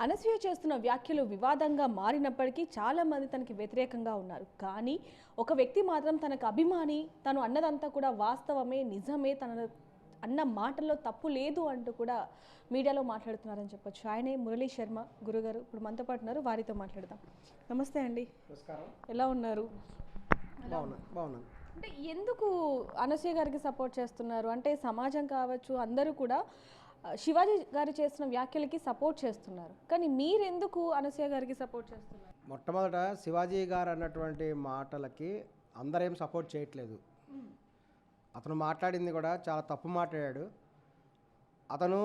అనసూయ చేస్తున్న వ్యాఖ్యలు వివాదంగా మారినప్పటికీ చాలా మంది తనకి వ్యతిరేకంగా ఉన్నారు. కానీ ఒక వ్యక్తి మాత్రం తనకు అభిమాని, తను అన్నదంతా కూడా వాస్తవమే, నిజమే, తన అన్న మాటల్లో తప్పు లేదు అంటూ కూడా మీడియాలో మాట్లాడుతున్నారని చెప్పొచ్చు. ఆయనే మురళీ శర్మ గురుగారు ఇప్పుడు మనతో పాటు ఉన్నారు. వారితో మాట్లాడదాం. నమస్తే అండి. నమస్కారం. ఎలా ఉన్నారు? బాగున్నాను. అంటే ఎందుకు అనసూయ గారికి సపోర్ట్ చేస్తున్నారు? అంటే సమాజం కావచ్చు, అందరూ కూడా శివాజీ గారు చేస్తున్న వ్యాఖ్యలకి సపోర్ట్ చేస్తున్నారు. కానీ మీరెందుకు అనసూయ గారికి సపోర్ట్ చేస్తున్నారు? మొట్టమొదట శివాజీ గారు అన్నటువంటి మాటలకి అందరేం సపోర్ట్ చేయట్లేదు. అతను మాట్లాడింది కూడా చాలా తప్పు మాట్లాడాడు. అతను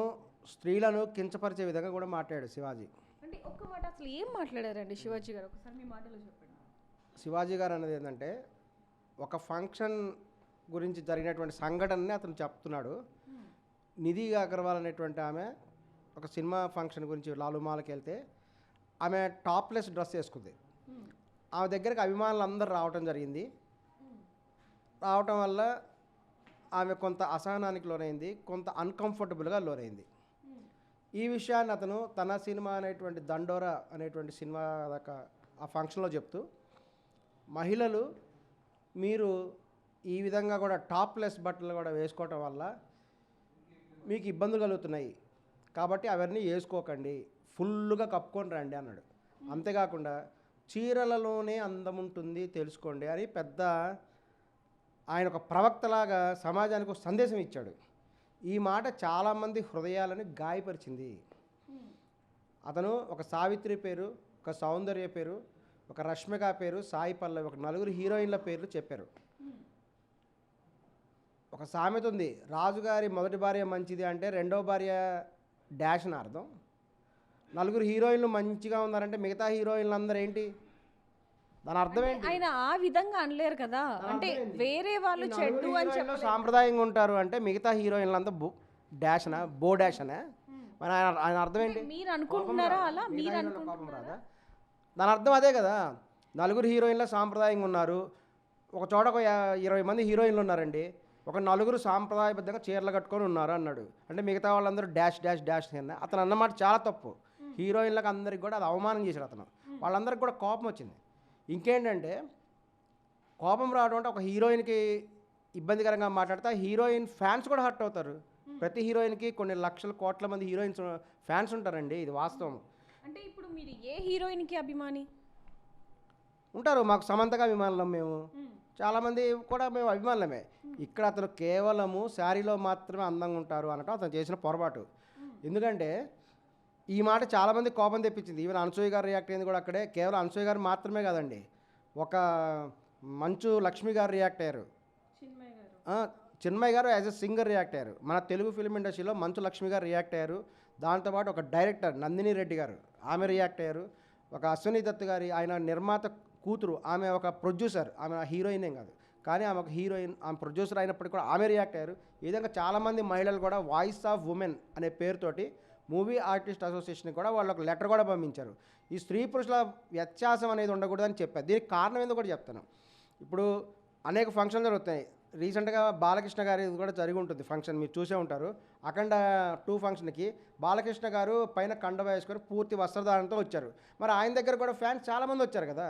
స్త్రీలను కించపరిచే విధంగా కూడా మాట్లాడాడు శివాజీ. అంటే ఒక్క మాట అసలు ఏం మాట్లాడారండి శివాజీ గారు? ఒకసారి మీ మాటలో చెప్పండి. శివాజీ గారు అనేది ఏంటంటే ఒక ఫంక్షన్ గురించి జరిగినటువంటి సంఘటనని అతను చెప్తున్నాడు. నిధి అగర్వాల్ అనేటువంటి ఆమె ఒక సినిమా ఫంక్షన్ గురించి లాలుమాలకి వెళ్తే ఆమె టాప్లెస్ డ్రెస్ వేసుకుంది. ఆమె దగ్గరికి అభిమానులు అందరూ రావటం జరిగింది. రావటం వల్ల ఆమె కొంత అసహనానికి లోనైంది, కొంత అన్కంఫర్టబుల్గా లోనైంది. ఈ విషయాన్ని అతను తన సినిమా అనేటువంటి దండోరా అనేటువంటి సినిమా దాకా ఆ ఫంక్షన్లో చెప్తూ, మహిళలు మీరు ఈ విధంగా కూడా టాప్లెస్ బట్టలు కూడా వేసుకోవటం వల్ల మీకు ఇబ్బందులు కలుగుతున్నాయి, కాబట్టి అవన్నీ వేసుకోకండి, ఫుల్గా కప్పుకొని రండి అన్నాడు. అంతేకాకుండా చీరలలోనే అందం ఉంటుంది తెలుసుకోండి అని పెద్ద ఆయన ఒక ప్రవక్తలాగా సమాజానికి ఒక సందేశం ఇచ్చాడు. ఈ మాట చాలామంది హృదయాలను గాయపరిచింది. అతను ఒక సావిత్రి పేరు, ఒక సౌందర్య పేరు, ఒక రష్మిక పేరు, సాయి పల్లవి, ఒక నలుగురు హీరోయిన్ల పేర్లు చెప్పారు. ఒక సామెత ఉంది, రాజుగారి మొదటి భార్య మంచిది అంటే రెండో భార్య డాష్ అని అర్థం. నలుగురు హీరోయిన్లు మంచిగా ఉన్నారంటే మిగతా హీరోయిన్లు అందరూ ఏంటి, దాని అర్థం ఏంటి? ఆయన ఆ విధంగా అనలేరు కదా. అంటే వేరే వాళ్ళు చెడ్డు అని చెప్పి సాంప్రదాయంగా ఉంటారు అంటే మిగతా హీరోయిన్లు అంతా డాష్ అనా, బో డాష్ అనా, మరి ఆయన అర్థం ఏంటి? మీరు అనుకుంటున్నారా అలా? మీరు అనుకుంటున్నారా? దాని అర్థం అదే కదా. నలుగురు హీరోయిన్ల సాంప్రదాయంగా ఉన్నారు. ఒక చోట ఒక 20 మంది హీరోయిన్లు ఉన్నారండి, ఒక నలుగురు సాంప్రదాయబద్ధంగా చీరలు కట్టుకొని ఉన్నారు అన్నాడు. అంటే మిగతా వాళ్ళందరూ డాష్ డాష్ డాష్ అన్న. అతను అన్నమాట చాలా తప్పు. హీరోయిన్లకు అందరికి కూడా అది అవమానం చేశాడు అతను. వాళ్ళందరికీ కూడా కోపం వచ్చింది. ఇంకేంటంటే కోపం రావడం అంటే ఒక హీరోయిన్కి ఇబ్బందికరంగా మాట్లాడితే హీరోయిన్ ఫ్యాన్స్ కూడా హర్ట్ అవుతారు. ప్రతి హీరోయిన్కి కొన్ని లక్షల కోట్ల మంది హీరోయిన్స్ ఫ్యాన్స్ ఉంటారండి, ఇది వాస్తవం. అంటే ఇప్పుడు మీరు ఏ హీరోయిన్కి అభిమాని ఉంటారు? మాకు సమంతగా అభిమానులం, మేము చాలామంది కూడా మేము అభిమానులమే. ఇక్కడ అతను కేవలము శారీలో మాత్రమే అందంగా ఉంటారు అనటం అతను చేసిన పొరపాటు. ఎందుకంటే ఈ మాట చాలామంది కోపం తెప్పించింది. ఈవెన్ అనసూయ గారు రియాక్ట్ అయింది కూడా అక్కడే. కేవలం అనసూయ గారు మాత్రమే కాదండి, ఒక మంచు లక్ష్మి గారు రియాక్ట్ అయ్యారు, చిన్మయ్ గారు యాజ్ ఎ సింగర్ రియాక్ట్ అయ్యారు. మన తెలుగు ఫిల్మ్ ఇండస్ట్రీలో మంచు లక్ష్మి గారు రియాక్ట్ అయ్యారు. దాంతోపాటు ఒక డైరెక్టర్ నందిని రెడ్డి గారు ఆమె రియాక్ట్ అయ్యారు. ఒక అశ్విని దత్ గారి ఆయన నిర్మాత కూతురు, ఆమె ఒక ప్రొడ్యూసర్, ఆమె హీరోయిన్ ఏం కాదు కానీ ఆమె ఒక హీరోయిన్, ఆమె ప్రొడ్యూసర్ అయినప్పటికీ కూడా ఆమె రియాక్ట్ అయ్యారు. ఈ విధంగా చాలామంది మహిళలు కూడా వాయిస్ ఆఫ్ ఉమెన్ అనే పేరుతోటి మూవీ ఆర్టిస్ట్ అసోసియేషన్కి కూడా వాళ్ళు ఒక లెటర్ కూడా పంపించారు. ఈ స్త్రీ పురుషుల వ్యత్యాసం అనేది ఉండకూడదని చెప్పారు. దీనికి కారణం ఏందో కూడా చెప్తాను. ఇప్పుడు అనేక ఫంక్షన్లు జరుగుతాయి. రీసెంట్గా బాలకృష్ణ గారి కూడా జరిగి ఉంటుంది ఫంక్షన్, మీరు చూసే ఉంటారు. అఖండ 2 ఫంక్షన్కి బాలకృష్ణ గారు పైన కండ వేసుకొని పూర్తి వస్త్రధారణతో వచ్చారు. మరి ఆయన దగ్గర కూడా ఫ్యాన్స్ చాలామంది వచ్చారు కదా.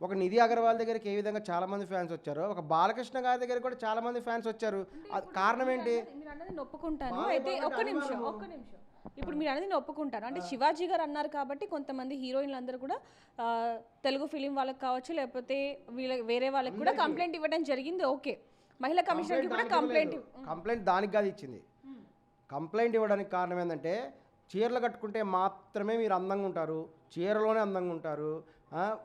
ఒక నిధి అగర్వాల్ దగ్గరికి ఏ విధంగా చాలామంది ఫ్యాన్స్ వచ్చారో, ఒక బాలకృష్ణ గారి దగ్గర కూడా చాలామంది ఫ్యాన్స్ వచ్చారు. కారణం ఏంటి? మీరు అన్నది ఒప్పుకుంటాను. అయితే ఒక్క నిమిషం. ఇప్పుడు మీరు అనేది ఒప్పుకుంటాను. అంటే శివాజీ గారు అన్నారు కాబట్టి కొంతమంది హీరోయిన్లు అందరూ కూడా తెలుగు ఫిలిం వాళ్ళకి కావచ్చు, లేకపోతే వేరే వాళ్ళకి కూడా కంప్లైంట్ ఇవ్వడం జరిగింది. ఓకే, మహిళా కమిషనర్కి కూడా కంప్లైంట్ దానికి కాదు ఇచ్చింది. కంప్లైంట్ ఇవ్వడానికి కారణం ఏంటంటే చీరలు కట్టుకుంటే మాత్రమే మీరు అందంగా ఉంటారు, చీరలోనే అందంగా ఉంటారు,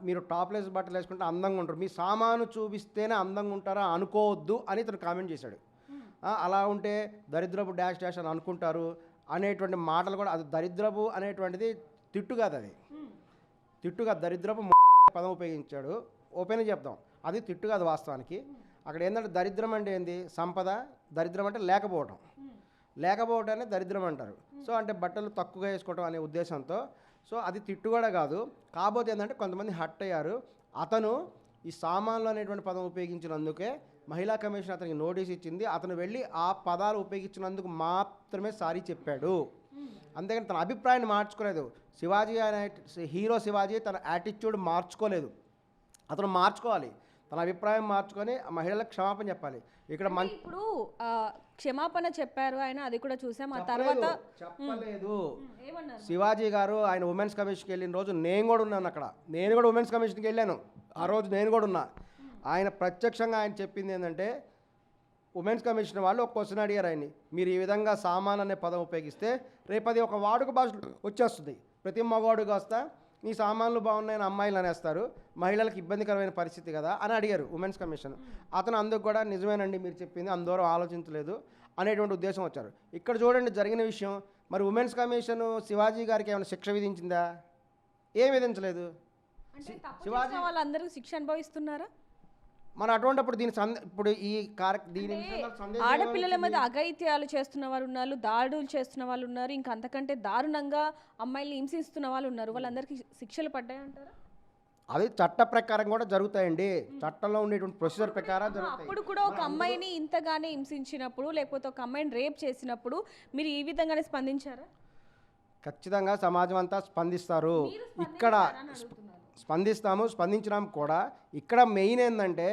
మీరు టాప్లెస్ బట్టలు వేసుకుంటే అందంగా ఉంటారు, మీ సామాను చూపిస్తేనే అందంగా ఉంటారా అనుకోవద్దు అని ఇతను కామెంట్ చేశాడు. అలా ఉంటే దరిద్రపు డాష్ డాష్ అని అనుకుంటారు అనేటువంటి మాటలు కూడా, అది దరిద్రపు అనేటువంటిది తిట్టు కాదు, అది తిట్టు కాదు. దరిద్రపు పదం ఉపయోగించాడు, ఓపెన్గా చెప్తాం, అది తిట్టు కాదు వాస్తవానికి. అక్కడ ఏంటంటే దరిద్రం అంటే ఏంది, సంపద. దరిద్రం అంటే లేకపోవటం, లేకపోవటాన్ని దరిద్రం అంటారు. సో అంటే బట్టలు తక్కువగా వేసుకోవటం అనే ఉద్దేశంతో. సో అది తిట్టు కూడా కాదు. కాకపోతే ఏంటంటే కొంతమంది హట్ అయ్యారు. అతను ఈ సామాన్లు అనేటువంటి పదం ఉపయోగించినందుకే మహిళా కమిషన్ అతనికి నోటీస్ ఇచ్చింది. అతను వెళ్ళి ఆ పదాలు ఉపయోగించినందుకు మాత్రమే సారీ చెప్పాడు. అంతేగాని తన అభిప్రాయాన్ని మార్చుకోలేదు. శివాజీ అనే హీరో శివాజీ తన యాటిట్యూడ్ మార్చుకోలేదు. అతను మార్చుకోవాలి, తన అభిప్రాయం మార్చుకొని ఆ మహిళలకు క్షమాపణ చెప్పాలి. ఇక్కడ ఇప్పుడు క్షమాపణ చెప్పారు ఆయన, అది కూడా చూసాం. ఆ తర్వాత చెప్పలేదు. ఏమన్నారు? శివాజీ గారు ఆయన ఉమెన్స్ కమిషన్కి వెళ్ళిన రోజు నేను కూడా ఉన్నాను అక్కడ. నేను కూడా ఉమెన్స్ కమిషన్కి వెళ్ళాను ఆ రోజు, నేను కూడా ఉన్నా. ఆయన ప్రత్యక్షంగా ఆయన చెప్పింది ఏంటంటే, ఉమెన్స్ కమిషన్ వాళ్ళు ఒక క్వశ్చన్ అడిగారు ఆయన్ని, మీరు ఈ విధంగా సామాన్ అనే పదం ఉపయోగిస్తే రేపు అది ఒక వాడుక భాషలో వచ్చేస్తుంది. ప్రతి మగవాడుగా వస్తా నీ సామాన్లు బాగున్నాయని అమ్మాయిలు అనేస్తారు, మహిళలకు ఇబ్బందికరమైన పరిస్థితి కదా అని అడిగారు ఉమెన్స్ కమిషన్. అతను అందుకు కూడా నిజమేనండి మీరు చెప్పింది, అందరూ ఆలోచించలేదు అనేటువంటి ఉద్దేశం వచ్చారు. ఇక్కడ చూడండి జరిగిన విషయం. మరి ఉమెన్స్ కమిషన్ శివాజీ గారికి ఏమైనా శిక్ష విధించిందా? ఏం విధించలేదు. శివాజీ వాళ్ళందరూ శిక్ష అనుభవిస్తున్నారా? మరి అటువంటిప్పుడు ఇప్పుడు ఈ ఆడపిల్లల మీద అఘాయిత్యాలు చేస్తున్న వాళ్ళు ఉన్నారు, దాడులు చేస్తున్న వాళ్ళు ఉన్నారు, ఇంకా అంతకంటే దారుణంగా అమ్మాయిల్ని హింసిస్తున్న వాళ్ళు ఉన్నారు. వాళ్ళందరికీ శిక్షలు పడ్డాయంటారా? అది చట్ట ప్రకారం కూడా జరుగుతాయండి. చట్టంలో ఉండేటువంటి ప్రొసీజర్ ప్రకారం జరుగుతాయి. అప్పుడు కూడా ఒక అమ్మాయిని ఇంతగానే హింసించినప్పుడు, లేకపోతే ఒక అమ్మాయిని రేప్ చేసినప్పుడు మీరు ఈ విధంగానే స్పందించారా? ఖచ్చితంగా సమాజం అంతా స్పందిస్తారు. ఇక్కడ స్పందించినాం కూడా. ఇక్కడ మెయిన్ ఏంటంటే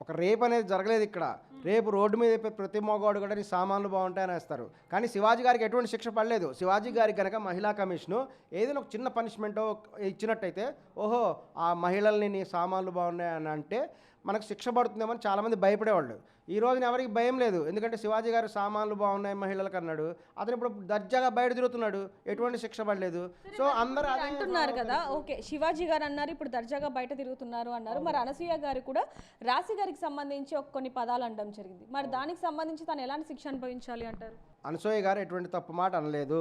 ఒక రేప్ అనేది జరగలేదు ఇక్కడ. రేపు రోడ్డు మీద ప్రతి మగవాడు కూడా నీ సామాన్లు బాగుంటాయని వేస్తారు. కానీ శివాజీ గారికి ఎటువంటి శిక్ష పడలేదు. శివాజీ గారికి కనుక మహిళా కమిషను ఏదైనా ఒక చిన్న పనిష్మెంటో ఇచ్చినట్టయితే, ఓహో ఆ మహిళల్ని నీ సామాన్లు బాగున్నాయని అంటే మనకు శిక్ష పడుతుందేమో అని చాలామంది భయపడేవాళ్ళు. ఈ రోజున ఎవరికి భయం లేదు. ఎందుకంటే శివాజీ గారు సామాన్లు బాగున్నాయి మహిళలకు అన్నాడు. అతను ఇప్పుడు దర్జాగా బయట తిరుగుతున్నాడు, ఎటువంటి శిక్ష పడలేదు. సో అందరూ అంటున్నారు కదా, ఓకే శివాజీ గారు అన్నారు ఇప్పుడు దర్జాగా బయట తిరుగుతున్నారు అన్నారు. మరి అనసూయ గారు కూడా రాశి గారికి సంబంధించి కొన్ని పదాలు అనడం జరిగింది. మరి దానికి సంబంధించి తను ఎలాంటి శిక్ష అనుభవించాలి అంటారు? అనసూయ గారు ఎటువంటి తప్పు మాట అనలేదు.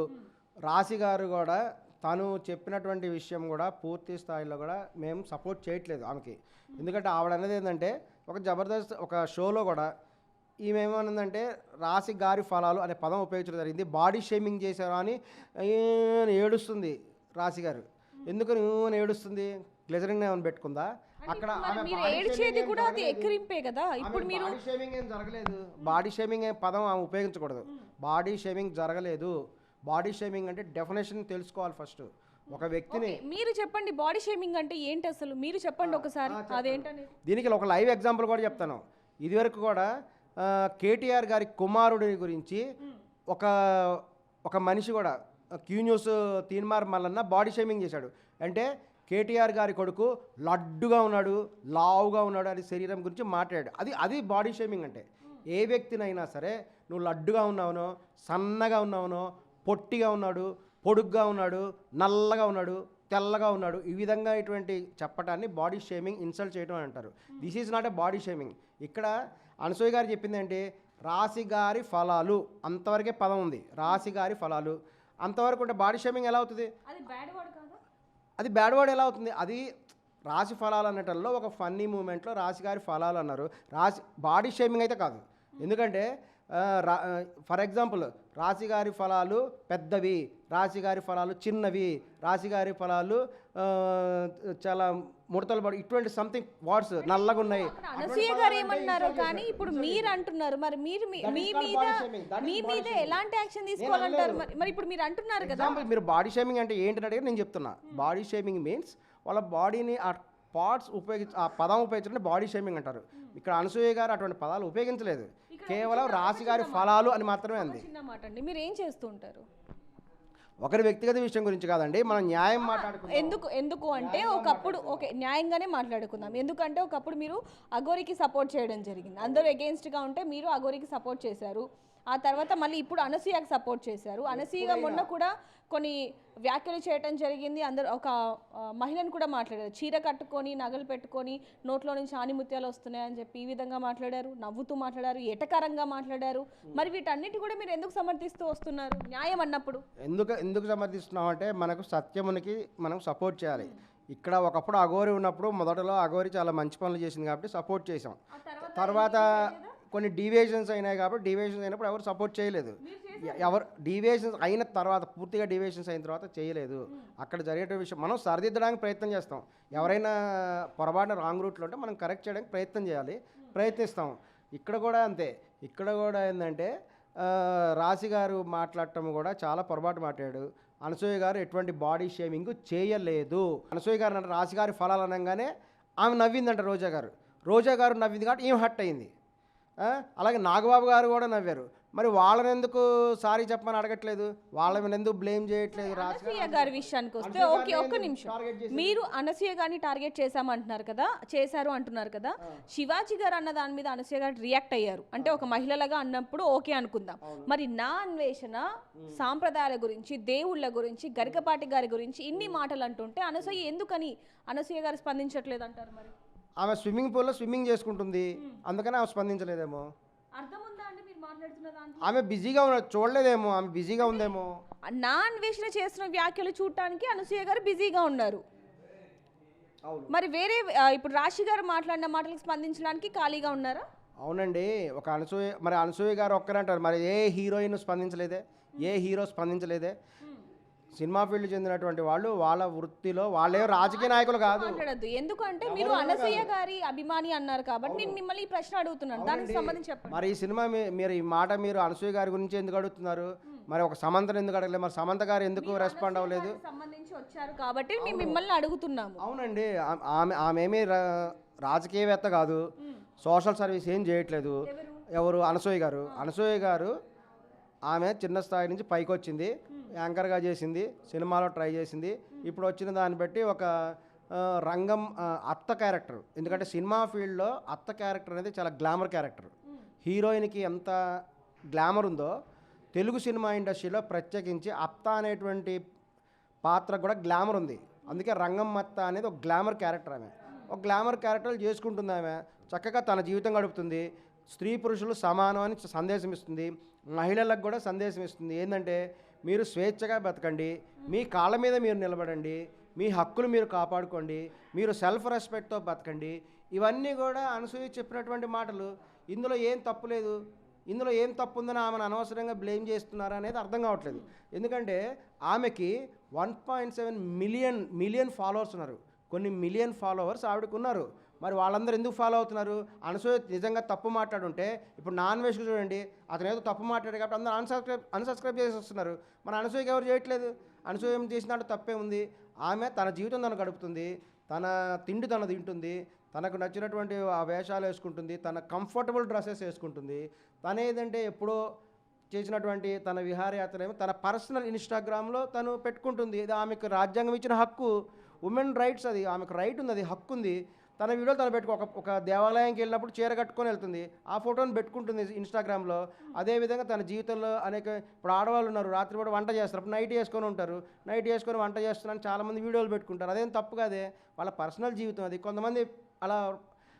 రాశి గారు కూడా తను చెప్పినటువంటి విషయం కూడా పూర్తి స్థాయిలో కూడా మేము సపోర్ట్ చేయట్లేదు ఆమెకి. ఎందుకంటే ఆవిడ అనేది ఏంటంటే ఒక జబర్దస్త్ ఒక షోలో కూడా ఈమె ఏమన్నదంటే రాశి గారి ఫలాలు అనే పదం ఉపయోగించడం జరిగింది. బాడీ షేమింగ్ చేశారు అని ఏడుస్తుంది రాశి గారు. ఎందుకని ఏడుస్తుంది? గ్లెజరింగ్ ఏమైనా పెట్టుకుందా అక్కడ? బాడీ షేమింగ్ ఏం జరగలేదు. బాడీ షేమింగ్ పదం ఆమె ఉపయోగించకూడదు. బాడీ షేమింగ్ జరగలేదు. బాడీ షేమింగ్ అంటే డెఫినేషన్ తెలుసుకోవాలి ఫస్ట్ ఒక వ్యక్తిని. మీరు చెప్పండి బాడీ షేమింగ్ అంటే ఏంటి అసలు, మీరు చెప్పండి ఒకసారి అదేంటని. దీనికి ఒక లైవ్ ఎగ్జాంపుల్ కూడా చెప్తాను. ఇదివరకు కూడా కేటీఆర్ గారి కుమారుడి గురించి ఒక మనిషి కూడా Q News Teenmaar Mallanna body shaming చేశాడు. అంటే కేటీఆర్ గారి కొడుకు లడ్డుగా ఉన్నాడు, లావుగా ఉన్నాడు అని శరీరం గురించి మాట్లాడాడు. అది బాడీ షేమింగ్ అంటే. ఏ వ్యక్తినైనా సరే నువ్వు లడ్డుగా ఉన్నావునో, సన్నగా ఉన్నావునో, పొట్టిగా ఉన్నాడు, పొడుగ్గా ఉన్నాడు, నల్లగా ఉన్నాడు, తెల్లగా ఉన్నాడు, ఈ విధంగా ఇటువంటి చెప్పటాన్ని బాడీ షేమింగ్, ఇన్సల్ట్ చేయడం అని అంటారు. This is not a body shaming. ఇక్కడ అనసూయ గారు చెప్పింది ఏంటి, రాశి గారి ఫలాలు అంతవరకే పదం ఉంది. రాశి గారి ఫలాలు అంతవరకు ఉంటే బాడీ షేమింగ్ ఎలా అవుతుంది? అది బ్యాడ్ వర్డ్ ఎలా అవుతుంది? అది రాశి ఫలాలు అనేటల్లో ఒక ఫన్నీ మూమెంట్లో రాశి గారి ఫలాలు అన్నారు. బాడీ షేమింగ్ అయితే కాదు. ఎందుకంటే ఫర్ ఎగ్జాంపుల్ రాశిగారి ఫలాలు పెద్దవి, రాశిగారి ఫలాలు చిన్నవి, రాశిగారి ఫలాలు చాలా ముడతలు పడి ఇటువంటి సంథింగ్ వర్డ్స్ నల్లగా ఉన్నాయి. అనసూయ గారు ఏమన్నారు కానీ ఇప్పుడు మీరు అంటున్నారు, మరి మీరు మీ మీద ఎలాంటి యాక్షన్ తీసుకోవాలంటారు? మరి ఇప్పుడు మీరు అంటున్నారు కదా. మీరు బాడీ షేమింగ్ అంటే ఏంటని అడిగి నేను చెప్తున్నా. బాడీ షేమింగ్ మీన్స్ వాళ్ళ బాడీని ఆ పార్ట్స్ ఆ పదం ఉపయోగించడం బాడీ షేమింగ్ అంటారు. ఇక్కడ అనసూయ గారు అటువంటి పదాలు ఉపయోగించలేదు. కేవలం రాశి గారి ఫలాలు అని మాత్రమే అంది. మీరు ఏం చేస్తూ ఉంటారు? ఒకరి వ్యక్తిగత విషయం గురించి కాదండి, మనం న్యాయం మాట్లాడుకుందాం. ఎందుకు అంటే ఒకప్పుడు ఓకే న్యాయంగానే మాట్లాడుకుందాం. ఎందుకంటే ఒకప్పుడు మీరు అఘోరికి సపోర్ట్ చేయడం జరిగింది. అందరూ అగెయిన్స్ట్గా ఉంటే మీరు అఘోరికి సపోర్ట్ చేశారు. ఆ తర్వాత మళ్ళీ ఇప్పుడు అనసూయకు సపోర్ట్ చేశారు. అనసూయ మొన్న కూడా కొన్ని వ్యాఖ్యలు చేయడం జరిగింది. అందరూ ఒక మహిళను కూడా మాట్లాడారు, చీర కట్టుకొని నగలు పెట్టుకొని నోట్లో నుంచి ఆనిముత్యాలు వస్తున్నాయని చెప్పి ఈ విధంగా మాట్లాడారు, నవ్వుతూ మాట్లాడారు, ఎటకారంగా మాట్లాడారు. మరి వీటన్నిటి కూడా మీరు ఎందుకు సమర్థిస్తూ వస్తున్నారు? న్యాయం అన్నప్పుడు ఎందుకు సమర్థిస్తున్నాం అంటే మనకు సత్యమునికి మనం సపోర్ట్ చేయాలి. ఇక్కడ ఒకప్పుడు అఘోరి ఉన్నప్పుడు మొదటలో అఘోరి చాలా మంచి పనులు చేసింది కాబట్టి సపోర్ట్ చేసాం. తర్వాత కొన్ని డీవియేషన్స్ అయినాయి కాబట్టి డీవియేషన్స్ అయినప్పుడు ఎవరు సపోర్ట్ చేయలేదు. ఎవరు డీవియేషన్స్ అయిన తర్వాత పూర్తిగా డీవియేషన్స్ అయిన తర్వాత చేయలేదు. అక్కడ జరిగే విషయం మనం సరిదిద్దడానికి ప్రయత్నం చేస్తాం. ఎవరైనా పొరపాటున రాంగ్ రూట్లో ఉంటే మనం కరెక్ట్ చేయడానికి ప్రయత్నం చేయాలి, ప్రయత్నిస్తాం. ఇక్కడ కూడా అంతే. ఇక్కడ కూడా ఏంటంటే రాశి గారు మాట్లాడటం కూడా చాలా పొరపాటు మాట్లాడాడు. అనసూయ గారు ఎటువంటి బాడీ షేమింగ్ చేయలేదు. అనసూయ గారు అంటే రాశి గారి ఫలాలు అనగానే ఆమె నవ్విందంట. రోజా గారు నవ్వింది కాబట్టి ఏం హట్ అయింది. అలాగే నాగబాబు గారు కూడా నవ్వారు. మరి వాళ్ళని ఎందుకు సారీ చెప్పమని అడగట్లేదు, వాళ్ళని ఎందుకు బ్లేమ్ చేయట్లేదు? అనసూయ గారి విషయానికి వస్తే ఓకే, ఒక్క నిమిషం. మీరు అనసూయ గారిని టార్గెట్ చేశామంటున్నారు కదా, చేశారు అంటున్నారు కదా. శివాజీ గారు అన్న దాని మీద అనసూయ గారు రియాక్ట్ అయ్యారు అంటే ఒక మహిళలుగా అన్నప్పుడు ఓకే అనుకుందాం. మరి నా అన్వేషణ సాంప్రదాయాల గురించి, దేవుళ్ళ గురించి, గరికపాటి గారి గురించి ఇన్ని మాటలు అంటుంటే అనసూయ ఎందుకని అనసూయ గారు స్పందించట్లేదు అంటారు? మరి ఆమె స్విమ్మింగ్ పూల్లో స్విమ్మింగ్ చేసుకుంటుంది, అందుకని ఆమె స్పందించలేదేమో. అర్థం ఉందా అండి మీరు మాట్లాడుతున్న దాంట్లో? ఆమె బిజీగా చూడలేదేమో, ఆమె బిజీగా ఉందేమో. నా అన్వేషణ చేస్తున్న వ్యాఖ్యలు చూడటానికి అనసూయ గారు బిజీగా ఉన్నారు. మరి వేరే ఇప్పుడు రాశి గారు మాట్లాడిన మాటలకు స్పందించడానికి ఖాళీగా ఉన్నారా? అవునండి. ఒక అనసూయ గారు ఒక్కరంటారు, మరి ఏ హీరోయిన్ స్పందించలేదే, ఏ హీరో స్పందించలేదే. సినిమా ఫీల్డ్ చెందినటువంటి వాళ్ళు వాళ్ళ వృత్తిలో వాళ్ళే రాజకీయ నాయకులు కాదు. మాట్లాడద్దు, ఎందుకంటే మీరు అనసూయ గారి అభిమాని అన్నారు కాబట్టి నేను మిమ్మల్ని ఈ ప్రశ్న అడుగుతున్నాను, దానికి సంబంధించి చెప్పండి. మరి ఈ సినిమా మీరు ఈ మాట మీరు అనసూయ గారి గురించి ఎందుకు అడుగుతున్నారు? మరి ఒక సమంతను ఎందుకు అడగలేదు? మరి సమంత గారు ఎందుకు రెస్పాండ్ అవ్వలేదు? సంబంధించి వచ్చారు కాబట్టి మేము మిమ్మల్ని అడుగుతున్నాము. అవునండి. ఆమె రాజకీయవేత్త కాదు, సోషల్ సర్వీస్ ఏం చేయట్లేదు. ఎవరు? అనసూయ గారు ఆమె చిన్న స్థాయి నుంచి పైకి వచ్చింది, యాంకర్గా చేసింది, సినిమాలో ట్రై చేసింది. ఇప్పుడు వచ్చిన దాన్ని బట్టి ఒక రంగం అత్త క్యారెక్టర్. ఎందుకంటే సినిమా ఫీల్డ్లో అత్త క్యారెక్టర్ అనేది చాలా గ్లామర్ క్యారెక్టర్. హీరోయిన్కి ఎంత గ్లామర్ ఉందో తెలుగు సినిమా ఇండస్ట్రీలో ప్రత్యేకించి అత్త అనేటువంటి పాత్ర కూడా గ్లామర్ ఉంది. అందుకే రంగం అత్త అనేది ఒక గ్లామర్ క్యారెక్టర్. ఆమె ఒక గ్లామర్ క్యారెక్టర్ చేసుకుంటుంది. ఆమె చక్కగా తన జీవితం గడుపుతుంది. స్త్రీ పురుషులు సమానం అని సందేశం ఇస్తుంది. మహిళలకు కూడా సందేశం ఇస్తుంది. ఏంటంటే మీరు స్వేచ్ఛగా బతకండి, మీ కాళ్ళ మీద మీరు నిలబడండి, మీ హక్కులు మీరు కాపాడుకోండి, మీరు సెల్ఫ్ రెస్పెక్ట్తో బతకండి. ఇవన్నీ కూడా అనసూయ చెప్పినటువంటి మాటలు. ఇందులో ఏం తప్పు లేదు. ఇందులో ఏం తప్పు ఉందని ఆమెను అనవసరంగా బ్లేమ్ చేస్తున్నారా అనేది అర్థం కావట్లేదు. ఎందుకంటే ఆమెకి 1.7 మిలియన్ ఫాలోవర్స్ ఉన్నారు. కొన్ని మిలియన్ ఫాలోవర్స్ ఆవిడకు ఉన్నారు. మరి వాళ్ళందరూ ఎందుకు ఫాలో అవుతున్నారు? అనసూయ నిజంగా తప్పు మాట్లాడుంటే ఇప్పుడు నాన్ వెజ్కి చూడండి, అతను ఏదో తప్పు మాట్లాడాడు కాబట్టి అందరూ అన్సబ్స్క్రైబ్ చేసి వస్తున్నారు. మన అనసూయకి ఎవరు చేయట్లేదు. అనసూయ ఏం చేసినట్టు తప్పే ఉంది. ఆమె తన జీవితం తను గడుపుతుంది, తన తిండి తను తింటుంది, తనకు నచ్చినటువంటి ఆ వేషాలు వేసుకుంటుంది, తన కంఫర్టబుల్ డ్రెస్సెస్ వేసుకుంటుంది. తను ఏదంటే ఎప్పుడో చేసినటువంటి తన విహారయాత్ర ఏమో తన పర్సనల్ ఇన్స్టాగ్రామ్లో తను పెట్టుకుంటుంది. ఇది ఆమెకు రాజ్యాంగం ఇచ్చిన హక్కు, ఉమెన్ రైట్స్. అది ఆమెకు రైట్ ఉంది, అది హక్కు ఉంది. తన వీడియోలు తను పెట్టుకో ఒక దేవాలయంకి వెళ్ళినప్పుడు చీర కట్టుకొని వెళ్తుంది, ఆ ఫోటోని పెట్టుకుంటుంది ఇన్స్టాగ్రామ్లో. అదేవిధంగా తన జీవితంలో ఇప్పుడు ఆడవాళ్ళు ఉన్నారు, రాత్రిపూట వంట చేస్తారు, అప్పుడు నైట్ వేసుకొని ఉంటారు, నైట్ వేసుకొని వంట చేస్తున్నారని చాలామంది వీడియోలు పెట్టుకుంటారు. అదేం తప్పు కాదే, వాళ్ళ పర్సనల్ జీవితం అది. కొంతమంది అలా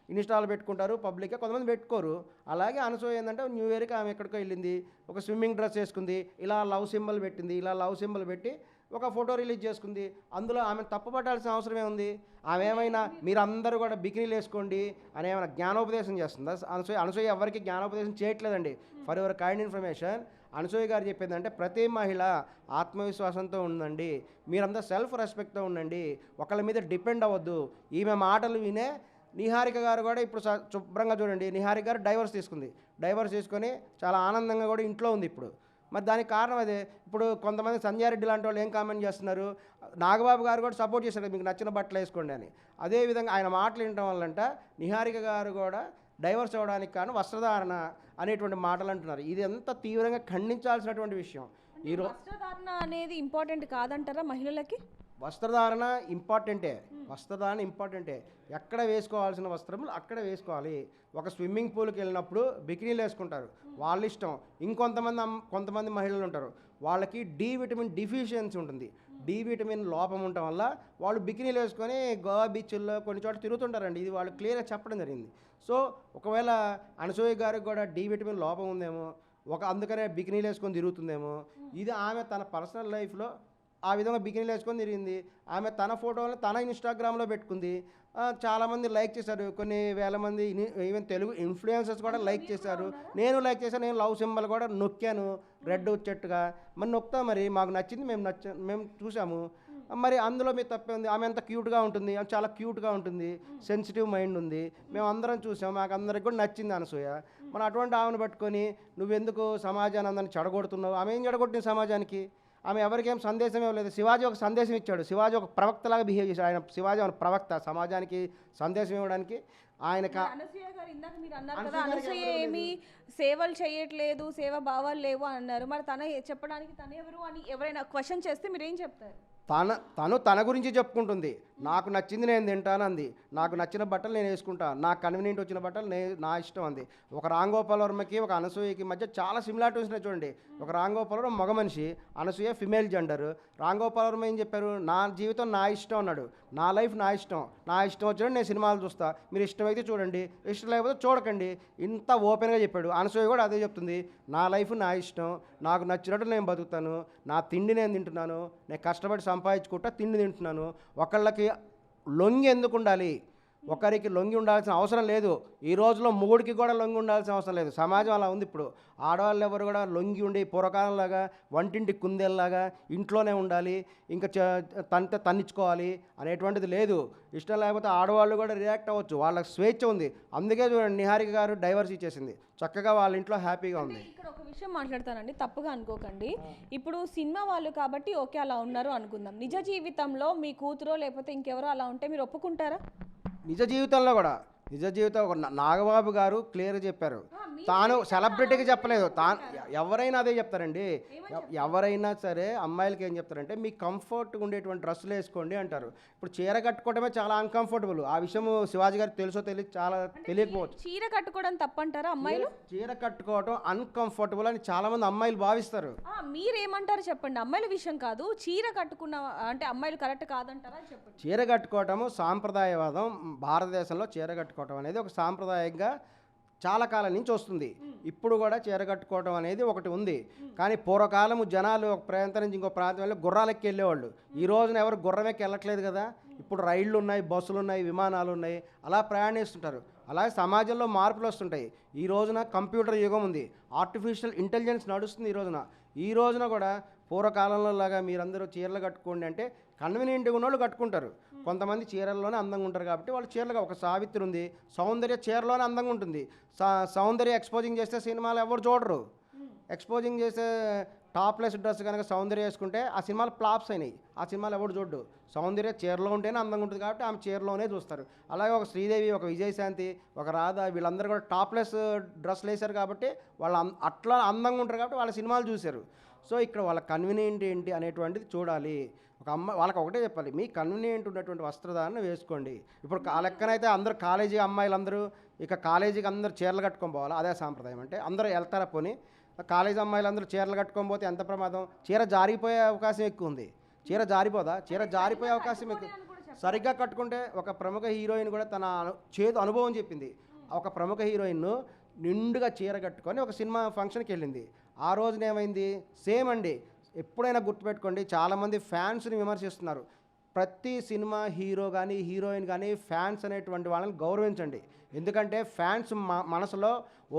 ఇన్స్టాలు పెట్టుకుంటారు పబ్లిక్గా, కొంతమంది పెట్టుకోరు. అలాగే అనసూయ ఏంటంటే న్యూ ఇయర్కి ఆమె ఎక్కడికో వెళ్ళింది, ఒక స్విమ్మింగ్ డ్రెస్ వేసుకుంది, ఇలా లవ్ సింబల్ పెట్టింది, ఇలా లవ్ సింబల్ పెట్టి ఒక ఫోటో రిలీజ్ చేసుకుంది. అందులో ఆమె తప్పుపట్టాల్సిన అవసరమే ఉంది? ఆమె ఏమైనా మీరందరూ కూడా బికినీలు వేసుకోండి అని ఏమైనా జ్ఞానోపదేశం చేస్తుందా? అనసూయ ఎవరికి జ్ఞానోపదేశం చేయట్లేదండి. For your kind information, Anasuya గారు చెప్పేదంటే ప్రతి మహిళ ఆత్మవిశ్వాసంతో ఉండండి, మీరంతా సెల్ఫ్ రెస్పెక్ట్తో ఉండండి, ఒకళ్ళ మీద డిపెండ్ అవ్వద్దు. ఈమె మాటలు వినే నిహారిక గారు కూడా ఇప్పుడు శుభ్రంగా చూడండి, నిహారిక గారు డైవర్స్ తీసుకొని చాలా ఆనందంగా కూడా ఇంట్లో ఉంది ఇప్పుడు. మరి దానికి కారణం అదే. ఇప్పుడు కొంతమంది సంజయారెడ్డి లాంటి వాళ్ళు ఏం కామెంట్ చేస్తున్నారు, నాగబాబు గారు కూడా సపోర్ట్ చేశారు మీకు నచ్చిన బట్టలు వేసుకోండి అని. అదేవిధంగా ఆయన మాటలు వినటం వల్లంట నిహారిక గారు కూడా డైవర్స్ అవ్వడానికి కారణం వస్త్రధారణ అనేటువంటి మాటలు అంటున్నారు. ఇది ఎంత తీవ్రంగా ఖండించాల్సినటువంటి విషయం. ఈరోజు వస్త్రధారణ అనేది ఇంపార్టెంట్ కాదంటారా మహిళలకి? వస్త్రధారణ ఇంపార్టెంటే. ఎక్కడ వేసుకోవాల్సిన వస్త్రములు అక్కడ వేసుకోవాలి. ఒక స్విమ్మింగ్ పూల్కి వెళ్ళినప్పుడు బికినీలు వేసుకుంటారు, వాళ్ళ ఇష్టం. కొంతమంది మహిళలు ఉంటారు, వాళ్ళకి డి విటమిన్ డిఫిషియన్సీ ఉంటుంది. డి విటమిన్ లోపం ఉండటం వల్ల వాళ్ళు బికినీలు వేసుకొని గోవా బీచ్ల్లో కొన్ని చోట్ల తిరుగుతుంటారండి. ఇది వాళ్ళు క్లియర్గా చెప్పడం జరిగింది. సో ఒకవేళ అనసూయ గారికి కూడా డి విటమిన్ లోపం ఉందేమో, అందుకనే బికినీలు వేసుకొని తిరుగుతుందేమో. ఇది ఆమె తన పర్సనల్ లైఫ్లో ఆ విధంగా బికినీలు వేసుకొని తిరిగింది. ఆమె తన ఫోటోలను తన ఇన్స్టాగ్రామ్లో పెట్టుకుంది. చాలామంది లైక్ చేశారు, కొన్ని వేల మంది, ఈవెన్ తెలుగు ఇన్ఫ్లుయెన్సర్స్ కూడా లైక్ చేశారు. నేను లైక్ చేశాను, నేను లవ్ సింబల్ కూడా నొక్కాను రెడ్ వచ్చేట్టుగా. మరి నొక్తా, మరి మాకు నచ్చింది, మేము చూసాము. మరి అందులో మీ తప్పే ఉంది. ఆమె ఎంత క్యూట్గా ఉంటుంది, చాలా క్యూట్గా ఉంటుంది, సెన్సిటివ్ మైండ్ ఉంది, మేము అందరం చూసాం, మాకు అందరికి కూడా నచ్చింది అనసూయ. మనం అటువంటి ఆమెను పట్టుకొని నువ్వెందుకు సమాజాన్ని అందరిని చెడగొడుతున్నావు, ఆమె ఏం చెడగొట్టింది సమాజానికి? ఆమె ఎవరికేం సందేశం ఇవ్వలేదు. శివాజీ ఒక సందేశం ఇచ్చాడు, శివాజీ ఒక ప్రవక్తలాగా బిహేవ్ చేశాడు. ఆయన శివాజీ ఒక ప్రవక్త, సమాజానికి సందేశం ఇవ్వడానికి. ఆయన అనసూయ గారు ఇందాక మీరు అన్నారు కదా, అనసూయ ఏమి సేవలు చేయట్లేదు, సేవ భావాలు లేవు అని అన్నారు. మరి తన చెప్పడానికి తను ఎవరు అని ఎవరైనా క్వశ్చన్ చేస్తే మీరు ఏం చెప్తారు? తన గురించి చెప్పుకుంటుంది. నాకు నచ్చింది నేను తింటాను అంది, నాకు నచ్చిన బట్టలు నేను వేసుకుంటా, నాకు కన్వీనియంట్ వచ్చిన బట్టలు నా ఇష్టం అంది. ఒక రామ్ గోపాల్ వర్మకి ఒక అనసూయకి మధ్య చాలా సిమిలారిటీస్ ఉన్నాయి చూడండి. ఒక రామ్ గోపాల్ వర్మ మగ మనిషి, అనసూయ ఫిమేల్ జెండర్. రామ్ గోపాల్ వర్మ ఏం చెప్పారు, నా జీవితం నా ఇష్టం అన్నాడు, నా లైఫ్ నా ఇష్టం వచ్చినట్టు నేను సినిమాలు చూస్తా, మీరు ఇష్టమైతే చూడండి, ఇష్టం లేకపోతే చూడకండి, ఇంత ఓపెన్గా చెప్పాడు. అనసూయ కూడా అదే చెప్తుంది, నా లైఫ్ నా ఇష్టం, నాకు నచ్చినట్టు నేను బతుకుతాను, నా తిండి నేను తింటున్నాను, నేను కష్టపడి సంపాదించుకుంటా తిండి తింటున్నాను, ఒకళ్ళకి లొంగి ఎందుకు ఉండాలి, ఒకరికి లొంగి ఉండాల్సిన అవసరం లేదు. ఈ రోజులో మొగుడికి కూడా లొంగి ఉండాల్సిన అవసరం లేదు. సమాజం అలా ఉంది ఇప్పుడు. ఆడవాళ్ళు ఎవరు కూడా లొంగి ఉండి పూర్వకాలంలాగా వంటింటి కుందేల్లాగా ఇంట్లోనే ఉండాలి, ఇంకా తన్నించుకోవాలి అనేటువంటిది లేదు. ఇష్టం లేకపోతే ఆడవాళ్ళు కూడా రియాక్ట్ అవ్వచ్చు, వాళ్ళకి స్వేచ్ఛ ఉంది. అందుకే చూడండి నిహారిక గారు డైవర్స్ ఇచ్చేసింది, చక్కగా వాళ్ళ ఇంట్లో హ్యాపీగా ఉంది. ఇక్కడ ఒక విషయం మాట్లాడతానండి, తప్పుగా అనుకోకండి. ఇప్పుడు సినిమా వాళ్ళు కాబట్టి ఓకే అలా ఉన్నారు అనుకుందాం. నిజ జీవితంలో మీ కూతురో లేకపోతే ఇంకెవరో అలా ఉంటే మీరు ఒప్పుకుంటారా? నిజ జీవితంలో కూడా నాగబాబు గారు క్లియర్గా చెప్పారు, తాను సెలబ్రిటీకి చెప్పలేదు, ఎవరైనా అదే చెప్తారండి. ఎవరైనా సరే అమ్మాయిలకి ఏం చెప్తారంటే మీ కంఫర్ట్గా ఉండేటువంటి డ్రెస్సులు వేసుకోండి అంటారు. ఇప్పుడు చీర కట్టుకోవడమే చాలా అన్కంఫర్టబుల్. ఆ విషయం శివాజీ గారికి తెలుసో చాలా తెలియకపోవచ్చు. చీర కట్టుకోవడం తప్పంటారా అమ్మాయిలు? చీర కట్టుకోవడం అన్కంఫర్టబుల్ అని చాలా మంది అమ్మాయిలు భావిస్తారు. మీరేమంటారు చెప్పండి, అమ్మాయిల విషయం కాదు, చీర కట్టుకున్న అంటే అమ్మాయిలు కరెక్ట్ కాదంటారా చెప్పండి. చీర కట్టుకోవటము సాంప్రదాయవాదం. భారతదేశంలో చీర కట్టుకోవటం అనేది ఒక సాంప్రదాయంగా చాలా కాలం నుంచి వస్తుంది. ఇప్పుడు కూడా చీర కట్టుకోవటం అనేది ఒకటి ఉంది. కానీ పూర్వకాలము జనాలు ఒక ప్రాంతం నుంచి ఇంకో ప్రాంతం వెళ్ళి గుర్రాలెక్కి వెళ్ళేవాళ్ళు. ఈ రోజున ఎవరు గుర్రం ఎక్కి వెళ్ళట్లేదు కదా. ఇప్పుడు రైళ్ళు ఉన్నాయి, బస్సులు ఉన్నాయి, విమానాలు ఉన్నాయి, అలా ప్రయాణిస్తుంటారు. అలాగే సమాజంలో మార్పులు వస్తుంటాయి. ఈ రోజున కంప్యూటర్ యుగం ఉంది, ఆర్టిఫిషియల్ ఇంటెలిజెన్స్ నడుస్తుంది. ఈ రోజున కూడా పూర్వకాలంలో లాగా మీరందరూ చీరలు కట్టుకోండి అంటే కన్వీనియంట్గా ఉన్న వాళ్ళు కట్టుకుంటారు. కొంతమంది చీరల్లోనే అందంగా ఉంటారు కాబట్టి వాళ్ళు చీరలుగా, ఒక సావిత్రి ఉంది, సౌందర్య చీరలోనే అందంగా ఉంటుంది. సౌందర్య ఎక్స్పోజింగ్ చేస్తే సినిమాలు ఎవరు చూడరు. ఎక్స్పోజింగ్ చేసే టాప్లెస్ డ్రెస్ కనుక సౌందర్య వేసుకుంటే ఆ సినిమాలు ఫ్లాప్స్ అయినాయి, ఆ సినిమాలు ఎవరు చూడ్డు. సౌందర్య చీరలో ఉంటేనే అందంగా ఉంటుంది కాబట్టి ఆమె చీరలోనే చూస్తారు. అలాగే ఒక శ్రీదేవి, ఒక విజయశాంతి, ఒక రాధ, వీళ్ళందరూ కూడా టాప్లెస్ డ్రెస్సులు వేశారు కాబట్టి వాళ్ళు అట్లా అందంగా ఉంటారు కాబట్టి వాళ్ళ సినిమాలు చూశారు. సో ఇక్కడ వాళ్ళ కన్వీనియంట్ ఏంటి అనేటువంటిది చూడాలి. ఒక వాళ్ళకి ఒకటే చెప్పాలి, మీ కన్వీనియంట్ ఉన్నటువంటి వస్త్రధారణ వేసుకోండి. ఇప్పుడు లెక్కనైతే అందరూ కాలేజీ అమ్మాయిలందరూ ఇక కాలేజీకి అందరూ చీరలు కట్టుకొని పోవాలి, అదే సాంప్రదాయం అంటే? అందరూ వెళ్తారా పోనీ? కాలేజీ అమ్మాయిలందరూ చీరలు కట్టుకొని పోతే ఎంత ప్రమాదం. చీర జారిపోయే అవకాశం ఎక్కువ ఉంది. చీర జారిపోదా? చీర జారిపోయే అవకాశం ఎక్కువ. సరిగ్గా కట్టుకుంటే ఒక ప్రముఖ హీరోయిన్ కూడా తన చేదు అనుభవం చెప్పింది. ఒక ప్రముఖ హీరోయిన్ నిండుగా చీర కట్టుకొని ఒక సినిమా ఫంక్షన్కి వెళ్ళింది. ఆ రోజున ఏమైంది? సేమ్ అండి. ఎప్పుడైనా గుర్తుపెట్టుకోండి, చాలామంది ఫ్యాన్స్ని విమర్శిస్తున్నారు. ప్రతి సినిమా హీరో కానీ హీరోయిన్ కానీ ఫ్యాన్స్ అనేటువంటి వాళ్ళని గౌరవించండి. ఎందుకంటే ఫ్యాన్స్ మనసులో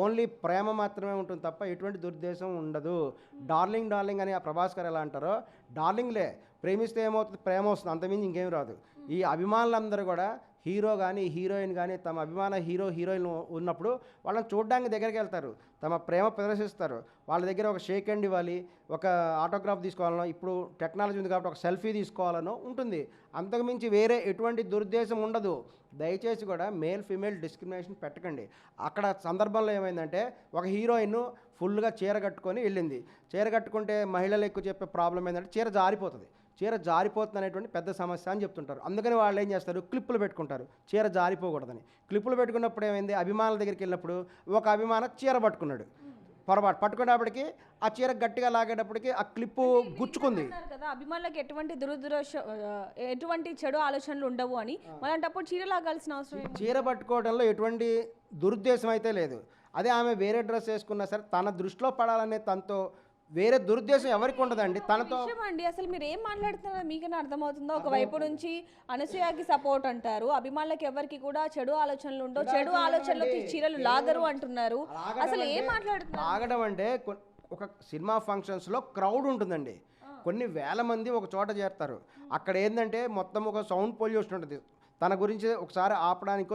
ఓన్లీ ప్రేమ మాత్రమే ఉంటుంది తప్ప ఎటువంటి దురుద్దేశం ఉండదు. డార్లింగ్ డార్లింగ్ అని ఆ ప్రభాస్ గారు ఎలా అంటారో, డార్లింగ్లే, ప్రేమిస్తే ఏమవుతుంది? ప్రేమ వస్తుంది, అంతమించి ఇంకేం రాదు. ఈ అభిమానులందరూ కూడా హీరో కానీ హీరోయిన్ కానీ తమ అభిమాన హీరోయిన్ ఉన్నప్పుడు వాళ్ళని చూడడానికి దగ్గరికి వెళ్తారు, తమ ప్రేమ ప్రదర్శిస్తారు. వాళ్ళ దగ్గర ఒక షేక్ హ్యాండ్ ఇవ్వాలి, ఒక ఆటోగ్రాఫ్ తీసుకోవాలనో, ఇప్పుడు టెక్నాలజీ ఉంది కాబట్టి ఒక సెల్ఫీ తీసుకోవాలనో ఉంటుంది. అంతకుమించి వేరే ఎటువంటి దురుద్దేశం ఉండదు. దయచేసి కూడా మేల్ ఫీమేల్ డిస్క్రిమినేషన్ పెట్టకండి. అక్కడ సందర్భంలో ఏమైందంటే ఒక హీరోయిన్ ఫుల్గా చీర కట్టుకొని వెళ్ళింది. చీర కట్టుకుంటే మహిళలు ఎక్కువ చెప్పే ప్రాబ్లం ఏంటంటే చీర జారిపోతుంది. చీర జారిపోతుంది అనేటువంటి పెద్ద సమస్య అని చెప్తుంటారు. అందుకని వాళ్ళు ఏం చేస్తారు, క్లిప్పులు పెట్టుకుంటారు చీర జారిపోకూడదని. క్లిప్పులు పెట్టుకున్నప్పుడు ఏమైంది, అభిమానుల దగ్గరికి వెళ్ళినప్పుడు ఒక అభిమాన చీర పట్టుకున్నాడు, పొరపాటు పట్టుకునేటప్పటికి ఆ చీర గట్టిగా లాగేటప్పటికి ఆ క్లిప్పు గుచ్చుకుంది కదా. అభిమానులకు ఎటువంటి చెడు ఆలోచనలు ఉండవు అని, అలాంటప్పుడు చీర లాగాల్సిన అవసరం. చీర పట్టుకోవడంలో ఎటువంటి దురుద్దేశం అయితే లేదు. అదే ఆమె వేరే డ్రెస్ వేసుకున్నా సరే తన దృష్టిలో పడాలనే తనతో వేరే దురుద్దేశం ఎవరికి ఉండదండి. తనతో అండి అసలు మీరు ఏం మాట్లాడుతున్నారో మీకైనా అర్థమవుతుందో? ఒకవైపు నుంచి అనసూయకి సపోర్ట్ అంటారు, అభిమానులకు ఎవరికి కూడా చెడు ఆలోచనలు ఉండవు, చెడు ఆలోచనలకి చీరలు లాగరు అంటున్నారు. అసలు ఏం మాట్లాడుతున్నారు? లాగడం అంటే ఒక సినిమా ఫంక్షన్స్లో క్రౌడ్ ఉంటుందండి, కొన్ని వేల మంది ఒక చోట చేరుతారు. అక్కడ ఏంటంటే మొత్తం ఒక సౌండ్ పొల్యూషన్ ఉంటుంది. తన గురించి ఒకసారి ఆపడానికో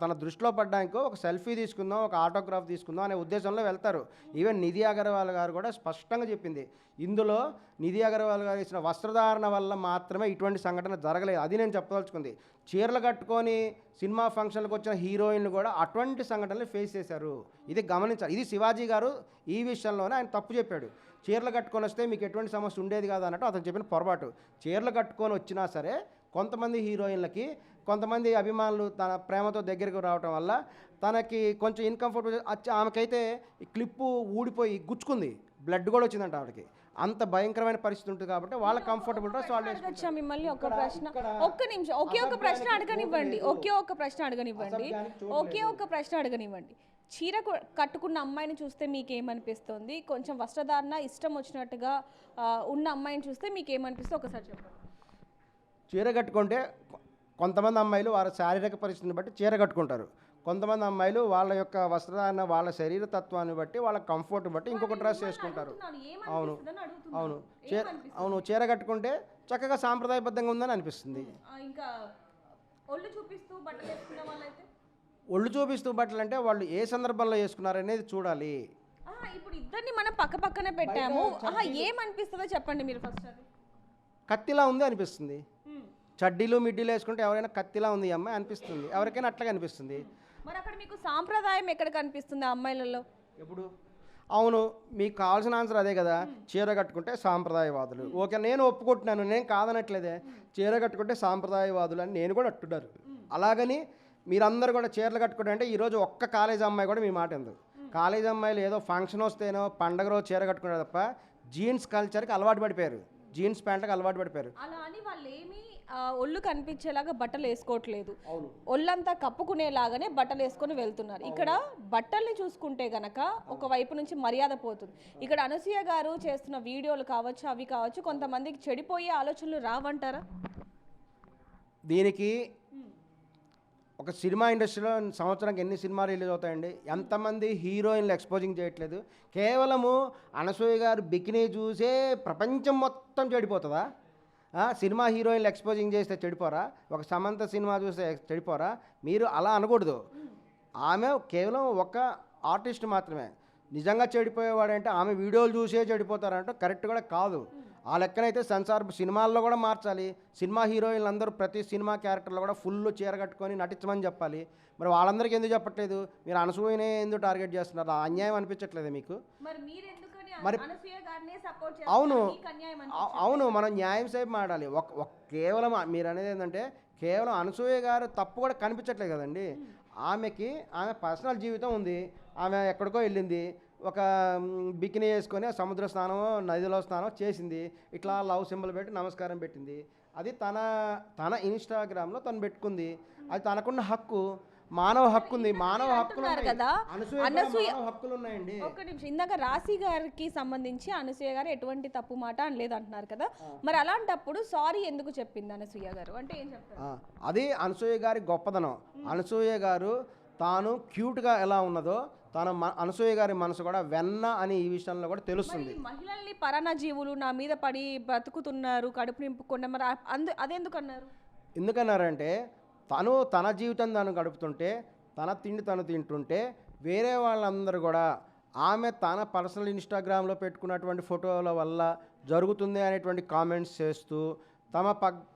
తన దృష్టిలో పడ్డానికో ఒక సెల్ఫీ తీసుకుందాం, ఒక ఆటోగ్రాఫ్ తీసుకుందాం అనే ఉద్దేశంలో వెళ్తారు. ఈవెన్ నిధి అగర్వాల్ గారు కూడా స్పష్టంగా చెప్పింది, ఇందులో నిధి అగర్వాల్ గారు ఇచ్చిన వస్త్రధారణ వల్ల మాత్రమే ఇటువంటి సంఘటన జరగలేదు. అది నేను చెప్పదలుచుకుంది. చీరలు కట్టుకొని సినిమా ఫంక్షన్లకు వచ్చిన హీరోయిన్లు కూడా అటువంటి సంఘటనలు ఫేస్ చేశారు. ఇది గమనించాలి. ఇది శివాజీ గారు ఈ విషయంలోనే ఆయన తప్పు చెప్పాడు. చీరలు కట్టుకొని వస్తే మీకు ఎటువంటి సమస్య ఉండేది కాదు అన్నట్టు అతను చెప్పిన పొరపాటు. చీరలు కట్టుకొని వచ్చినా సరే కొంతమంది హీరోయిన్లకి కొంతమంది అభిమానులు తన ప్రేమతో దగ్గరకు రావటం వల్ల తనకి కొంచెం ఇన్కంఫర్టబుల్ వచ్చి ఆమెకైతే ఈ క్లిప్పు ఊడిపోయి గుచ్చుకుంది, బ్లడ్ కూడా వచ్చిందంట ఆవిడకి. అంత భయంకరమైన పరిస్థితి ఉంటుంది కాబట్టి వాళ్ళ కంఫర్టబుల్ డ్రెస్ వాళ్ళు అడగచ్చా మిమ్మల్ని ఒక ప్రశ్న? ఒక్క నిమిషం, ఒకే ఒక ప్రశ్న అడగనివ్వండి. చీర కట్టుకున్న అమ్మాయిని చూస్తే మీకేమనిపిస్తుంది? కొంచెం వస్త్రధారణ ఇష్టం వచ్చినట్టుగా ఉన్న అమ్మాయిని చూస్తే మీకేమనిపిస్తుంది ఒకసారి చెప్పండి. చీర కట్టుకుంటే కొంతమంది అమ్మాయిలు వారి శారీరక పరిస్థితిని బట్టి చీర కట్టుకుంటారు. కొంతమంది అమ్మాయిలు వాళ్ళ యొక్క వస్త్రధారణ వాళ్ళ శరీర తత్వాన్ని బట్టి వాళ్ళ కంఫర్ట్ బట్టి ఇంకొక డ్రెస్ వేసుకుంటారు. అవును చీర కట్టుకుంటే చక్కగా సాంప్రదాయబద్ధంగా ఉందని అనిపిస్తుంది. ఇంకా ఒళ్ళు చూపిస్తూ బట్టలు వేసుకున్న వాళ్ళైతే ఒళ్ళు చూపిస్తూ బట్టలు అంటే వాళ్ళు ఏ సందర్భంలో వేసుకున్నారు అనేది చూడాలి. ఇప్పుడు ఇద్దరిని మనం పక్క పక్కనే పెట్టాము, ఏమనిపిస్తుందో చెప్పండి మీరు ఫస్ట్. అది కత్తిలా ఉంది అనిపిస్తుంది. చడ్డీలు మిడ్డీలు వేసుకుంటే ఎవరైనా కత్తిలా ఉంది అమ్మాయి అనిపిస్తుంది, ఎవరికైనా అట్లాగే అనిపిస్తుంది. మరి అక్కడ మీకు సాంప్రదాయం ఎక్కడ కనిపిస్తుంది అమ్మాయిలలో? ఎప్పుడు? అవును, మీకు కావాల్సిన ఆన్సర్ అదే కదా. చీర కట్టుకుంటే సాంప్రదాయవాదులు. ఓకే, నేను ఒప్పుకుంటున్నాను, నేను కాదనట్లేదే. చీర కట్టుకుంటే సాంప్రదాయవాదులు అని నేను కూడా అంటున్నారు. అలాగని మీరందరూ కూడా చీరలు కట్టుకుంటే అంటే ఈరోజు ఒక్క కాలేజ్ అమ్మాయి కూడా మీ మాట ఎందుకు? కాలేజ్ అమ్మాయిలు ఏదో ఫంక్షన్ వస్తేనో పండగ రోజు చీర కట్టుకుంటారు తప్ప జీన్స్ కల్చర్కి అలవాటు పడిపోయారు, జీన్స్ ప్యాంట్కి అలవాటు పడిపోయారు. అలా అని వాళ్ళు ఏమి ఒళ్ళు కనిపించేలాగా బట్టలు వేసుకోవట్లేదు, ఒళ్ళంతా కప్పుకునేలాగానే బట్టలు వేసుకొని వెళ్తున్నారు. ఇక్కడ బట్టల్ని చూసుకుంటే గనక ఒక వైపు నుంచి మర్యాద పోతుంది. ఇక్కడ అనసూయ గారు చేస్తున్న వీడియోలు కావచ్చు, అవి కావచ్చు, కొంతమందికి చెడిపోయే ఆలోచనలు రావంటారా? దీనికి ఒక సినిమా ఇండస్ట్రీలో సంవత్సరానికి ఎన్ని సినిమాలు రిలీజ్ అవుతాయండి? ఎంతమంది హీరోయిన్లు ఎక్స్పోజింగ్ చేయట్లేదు? కేవలము అనసూయ గారు బికినీ చూసే ప్రపంచం మొత్తం చెడిపోతుందా? సినిమా హీరోయిన్లు ఎక్స్పోజింగ్ చేస్తే చెడిపోరా? ఒక సమంత సినిమా చూస్తే చెడిపోరా? మీరు అలా అనకూడదు. ఆమె కేవలం ఒక ఆర్టిస్ట్ మాత్రమే. నిజంగా చెడిపోయేవాడంటే ఆమె వీడియోలు చూసే చెడిపోతారంటే కరెక్ట్ కూడా కాదు. ఆ లెక్కనైతే సెన్సార్ సినిమాల్లో కూడా మార్చాలి. సినిమా హీరోయిన్లు అందరూ ప్రతి సినిమా క్యారెక్టర్లో కూడా ఫుల్ చీర కట్టుకొని నటించమని చెప్పాలి. మరి వాళ్ళందరికీ ఎందుకు చెప్పట్లేదు? మీరు అనసూయనే ఎందుకు టార్గెట్ చేస్తున్నారు? అన్యాయం అనిపించట్లేదు మీకు? మరి అవును మనం న్యాయం సేపు మాట్లాడాలి. కేవలం మీరు అనేది ఏంటంటే కేవలం అనసూయ గారు తప్పు కూడా కనిపించట్లేదు కదండి. ఆమె పర్సనల్ జీవితం ఉంది. ఆమె ఎక్కడికో వెళ్ళింది, ఒక బికినీ వేసుకొని సముద్ర స్నానం నదిలో స్నానం చేసింది, ఇట్లా లవ్ సింబల్ పెట్టి నమస్కారం పెట్టింది. అది తన ఇన్స్టాగ్రామ్లో తను పెట్టుకుంది. అది తనకున్న హక్కు, మానవ హక్కు ఉంది. మానవ హక్కులు కదా. హక్కులు ఉన్నాయండి. ఒక్క నిమిషం, ఇందాక రాశి గారికి సంబంధించి అనసూయ గారు ఎటువంటి తప్పు మాట అనలేదు అంటున్నారు కదా, మరి అలాంటప్పుడు సారీ ఎందుకు చెప్పింది అనసూయ గారు అంటే ఏం చెప్తారు? అది అనసూయ గారి గొప్పదనం. అనసూయ గారు తాను క్యూట్గా ఎలా ఉన్నదో అనసూయ గారి మనసు కూడా వెన్న అని ఈ విషయంలో కూడా తెలుస్తుంది. మహిళల్ని పరాన్న జీవులు నా మీద పడి బ్రతుకుతున్నారు, కడుపు నింపుకున్న, మరి అదెందుకు అన్నారు? ఎందుకన్నారంటే తన జీవితం తను గడుపుతుంటే, తన తిండి తను తింటుంటే వేరే వాళ్ళందరూ కూడా ఆమె తన పర్సనల్ ఇన్స్టాగ్రామ్లో పెట్టుకున్నటువంటి ఫోటోల వల్ల జరుగుతుంది అనేటువంటి కామెంట్స్ చేస్తూ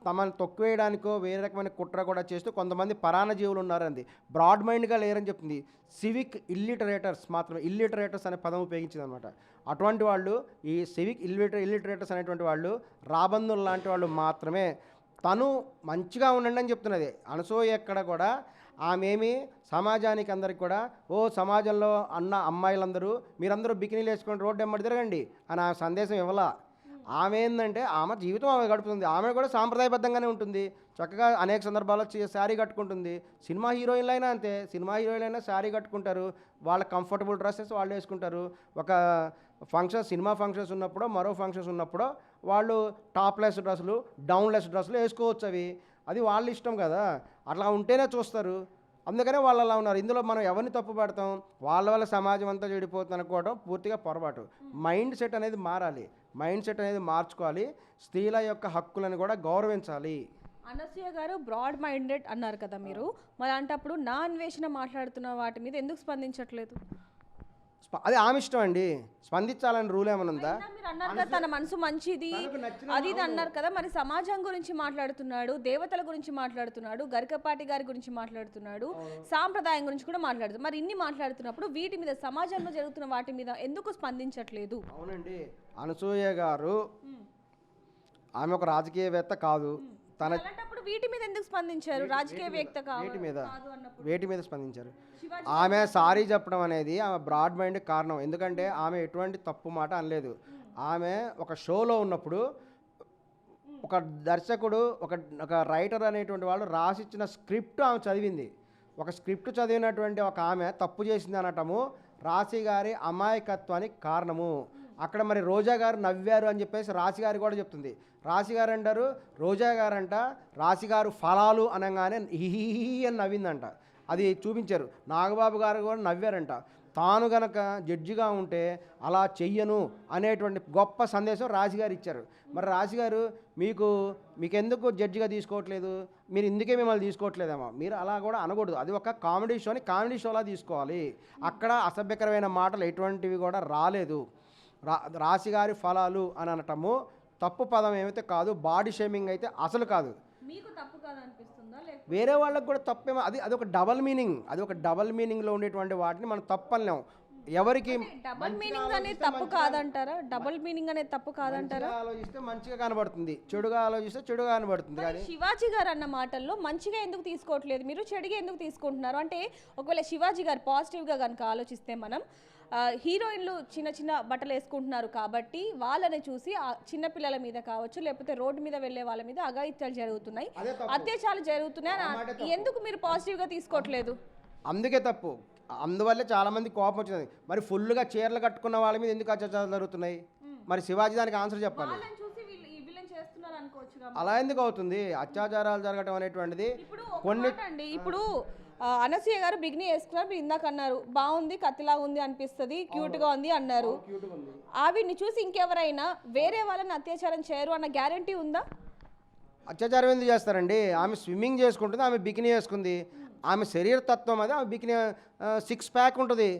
తమను తొక్కువేయడానికో వేరే రకమైన కుట్ర కూడా చేస్తూ కొంతమంది పరాన్న జీవులు ఉన్నారండి. బ్రాడ్ మైండ్గా లేరని చెప్తుంది. సివిక్ ఇల్లిటరేటర్స్ మాత్రమే, ఇల్లిటరేటర్స్ అనే పదం ఉపయోగించింది అనమాట. అటువంటి వాళ్ళు, ఈ సివిక్ ఇల్లిటరేటర్స్ అనేటువంటి వాళ్ళు రాబందులు లాంటి వాళ్ళు మాత్రమే. తను మంచిగా ఉండండి అని చెప్తున్నది అనసూయ. ఎక్కడ కూడా ఆమెమి సమాజానికి అందరికి కూడా సమాజంలో అమ్మాయిలందరూ మీరందరూ బికినీలు వేసుకొని రోడ్డు ఎమ్మడి తిరగండి అని ఆ సందేశం ఇవ్వాల. ఆమె ఏంటంటే ఆమె జీవితం ఆమె గడుపుతుంది. ఆమె కూడా సాంప్రదాయబద్ధంగానే ఉంటుంది. చక్కగా అనేక సందర్భాల్లో శారీ కట్టుకుంటుంది. సినిమా హీరోయిన్లు అయినా అంతే. సినిమా హీరోయిన్లు అయినా శారీ కట్టుకుంటారు. వాళ్ళ కంఫర్టబుల్ డ్రెస్సెస్ వాళ్ళు వేసుకుంటారు. ఒక సినిమా ఫంక్షన్స్ ఉన్నప్పుడు, మరో ఫంక్షన్స్ ఉన్నప్పుడు వాళ్ళు టాప్లెస్ డ్రెస్సులు, డౌన్లెస్ డ్రెస్సులు వేసుకోవచ్చు. అది వాళ్ళ ఇష్టం కదా. అట్లా ఉంటేనే చూస్తారు. అందుకనే వాళ్ళు అలా ఉన్నారు. ఇందులో మనం ఎవరిని తప్పు పెడతాం? వాళ్ళ వల్ల సమాజం అంతా చెడిపోతుంది అనుకోవడం పూర్తిగా పొరపాటు. మైండ్ సెట్ అనేది మారాలి. మైండ్ సెట్ అనేది మార్చుకోవాలి. స్త్రీల యొక్క హక్కులను కూడా గౌరవించాలి. అనసూయ గారు బ్రాడ్ మైండెడ్ అన్నారు కదా మీరు, మరి అలాంటప్పుడు నా అన్వేషణ మాట్లాడుతున్న వాటి మీద ఎందుకు స్పందించట్లేదు? అది ఆమె ఇష్టం అండి, స్పందించాలని రూల్ ఏమైనా ఉందా? అయినా మీరు అన్నారు కదా తన మనసు మంచిది తనకు నచ్చిన అది ఇది అన్నారు కదా, మరి సమాజం గురించి మాట్లాడుతున్నాడు, దేవతల గురించి మాట్లాడుతున్నాడు, గరికపాటి గారి గురించి మాట్లాడుతున్నాడు, సాంప్రదాయం గురించి కూడా మాట్లాడుతున్నాడు. మరి ఇన్ని మాట్లాడుతున్నప్పుడు వీటి మీద సమాజంలో జరుగుతున్న వాటి మీద ఎందుకు స్పందించట్లేదు? అవునండి, అనసూయ గారు ఆమె ఒక రాజకీయవేత్త కాదు. తన అలాంటప్పుడు వీటి మీద ఎందుకు స్పందించారు? రాజకీయవేత్త వేటి మీద కాదు అన్నప్పుడు వేటి మీద స్పందించారు? శివాజీ ఆమె సారీ చెప్పడం అనేది ఆమె బ్రాడ్ మైండ్ కారణం. ఎందుకంటే ఆమె ఎటువంటి తప్పు మాట అనలేదు. ఆమె ఒక షోలో ఉన్నప్పుడు ఒక దర్శకుడు ఒక ఒక రైటర్ అనేటువంటి వాళ్ళు రాసిచ్చిన స్క్రిప్ట్ ఆమె చదివింది. ఒక స్క్రిప్ట్ చదివినటువంటి ఒక ఆమె తప్పు చేసింది అనటము రాశి గారి అమాయకత్వానికి కారణము. అక్కడ మరి రోజా గారు నవ్వారు అని చెప్పేసి రాశి గారు కూడా చెప్తుంది. రాశి గారు అంటారు, రోజా గారు అంట రాశి గారు ఫలాలు అనగానే హిహి అని నవ్విందంట. అది చూపించారు. నాగబాబు గారు కూడా నవ్వారంట. తాను గనక జడ్జిగా ఉంటే అలా చెయ్యను అనేటువంటి గొప్ప సందేశం రాశిగారు ఇచ్చారు. మరి రాశిగారు మీకెందుకు జడ్జిగా తీసుకోవట్లేదు, మీరు ఇందుకే మిమ్మల్ని తీసుకోవట్లేదేమో, మీరు అలా కూడా అనకూడదు. అది ఒక కామెడీ షోని కామెడీ షోలా తీసుకోవాలి. అక్కడ అసభ్యకరమైన మాటలు ఎటువంటివి కూడా రాలేదు. రాశిగారి ఫలాలు అని అనటము తప్పు పదం ఏమైతే కాదు, బాడీ షేమింగ్ అయితే అసలు కాదు. మీకు తప్పు కాదు అనిపిస్తుందా? వేరే వాళ్ళకి కూడా తప్పేమో, అది ఒక డబల్ మీనింగ్. అది ఒక డబల్ మీనింగ్లో ఉండేటువంటి వాటిని మనం తప్పలేం. ఎవరికి డబుల్ మీనింగ్ అనేది తప్పు కాదంటారా? డబుల్ మీనింగ్ అనేది తప్పు కాదంటారా? ఆలోచిస్తే మంచిగా కనబడుతుంది, చెడుగా ఆలోచిస్తే చెడుగా కనబడుతుంది. కానీ శివాజీ గారు అన్న మాటల్లో మంచిగా ఎందుకు తీసుకోవట్లేదు, మీరు చెడుగా ఎందుకు తీసుకుంటున్నారు? అంటే ఒకవేళ శివాజీ గారు పాజిటివ్గా కనుక ఆలోచిస్తే మనం హీరోయిన్లు చిన్న చిన్న బట్టలు వేసుకుంటున్నారు కాబట్టి వాళ్ళని చూసి ఆ చిన్నపిల్లల మీద కావచ్చు, లేకపోతే రోడ్డు మీద వెళ్ళే వాళ్ళ మీద అఘాయిత్యాలు జరుగుతున్నాయి, అత్యాచారాలు జరుగుతున్నాయి. ఎందుకు మీరు పాజిటివ్గా తీసుకోవట్లేదు? అందుకే తప్పు. అందువల్లే చాలామంది కోపం వచ్చింది. మరి ఫుల్గా చీరలు కట్టుకున్న వాళ్ళ మీద ఎందుకు అత్యాచారాలు జరుగుతున్నాయి? మరి శివాజీ దానికి ఆన్సర్ చెప్పాలి. అలా ఎందుకు అవుతుంది? అత్యాచారాలు జరగడం అనేటువంటిది ఇప్పుడు అనసూయ గారు బిగిని వేసుకున్నారు, మీరు ఇందాక అన్నారు బాగుంది, కత్తిలా ఉంది అనిపిస్తుంది, క్యూట్గా ఉంది అన్నారు. ఆవిడ్ని చూసి ఇంకెవరైనా వేరే వాళ్ళని అత్యాచారం చేయరు అన్న గ్యారంటీ ఉందా? అత్యాచారం ఎందుకు చేస్తారండి? ఆమె స్విమ్మింగ్ చేసుకుంటుంది, ఆమె బికినీ వేసుకుంది. ఆమె శరీర తత్వం అది. ఆమె బికినీ 6 ప్యాక్ ఉంటుంది.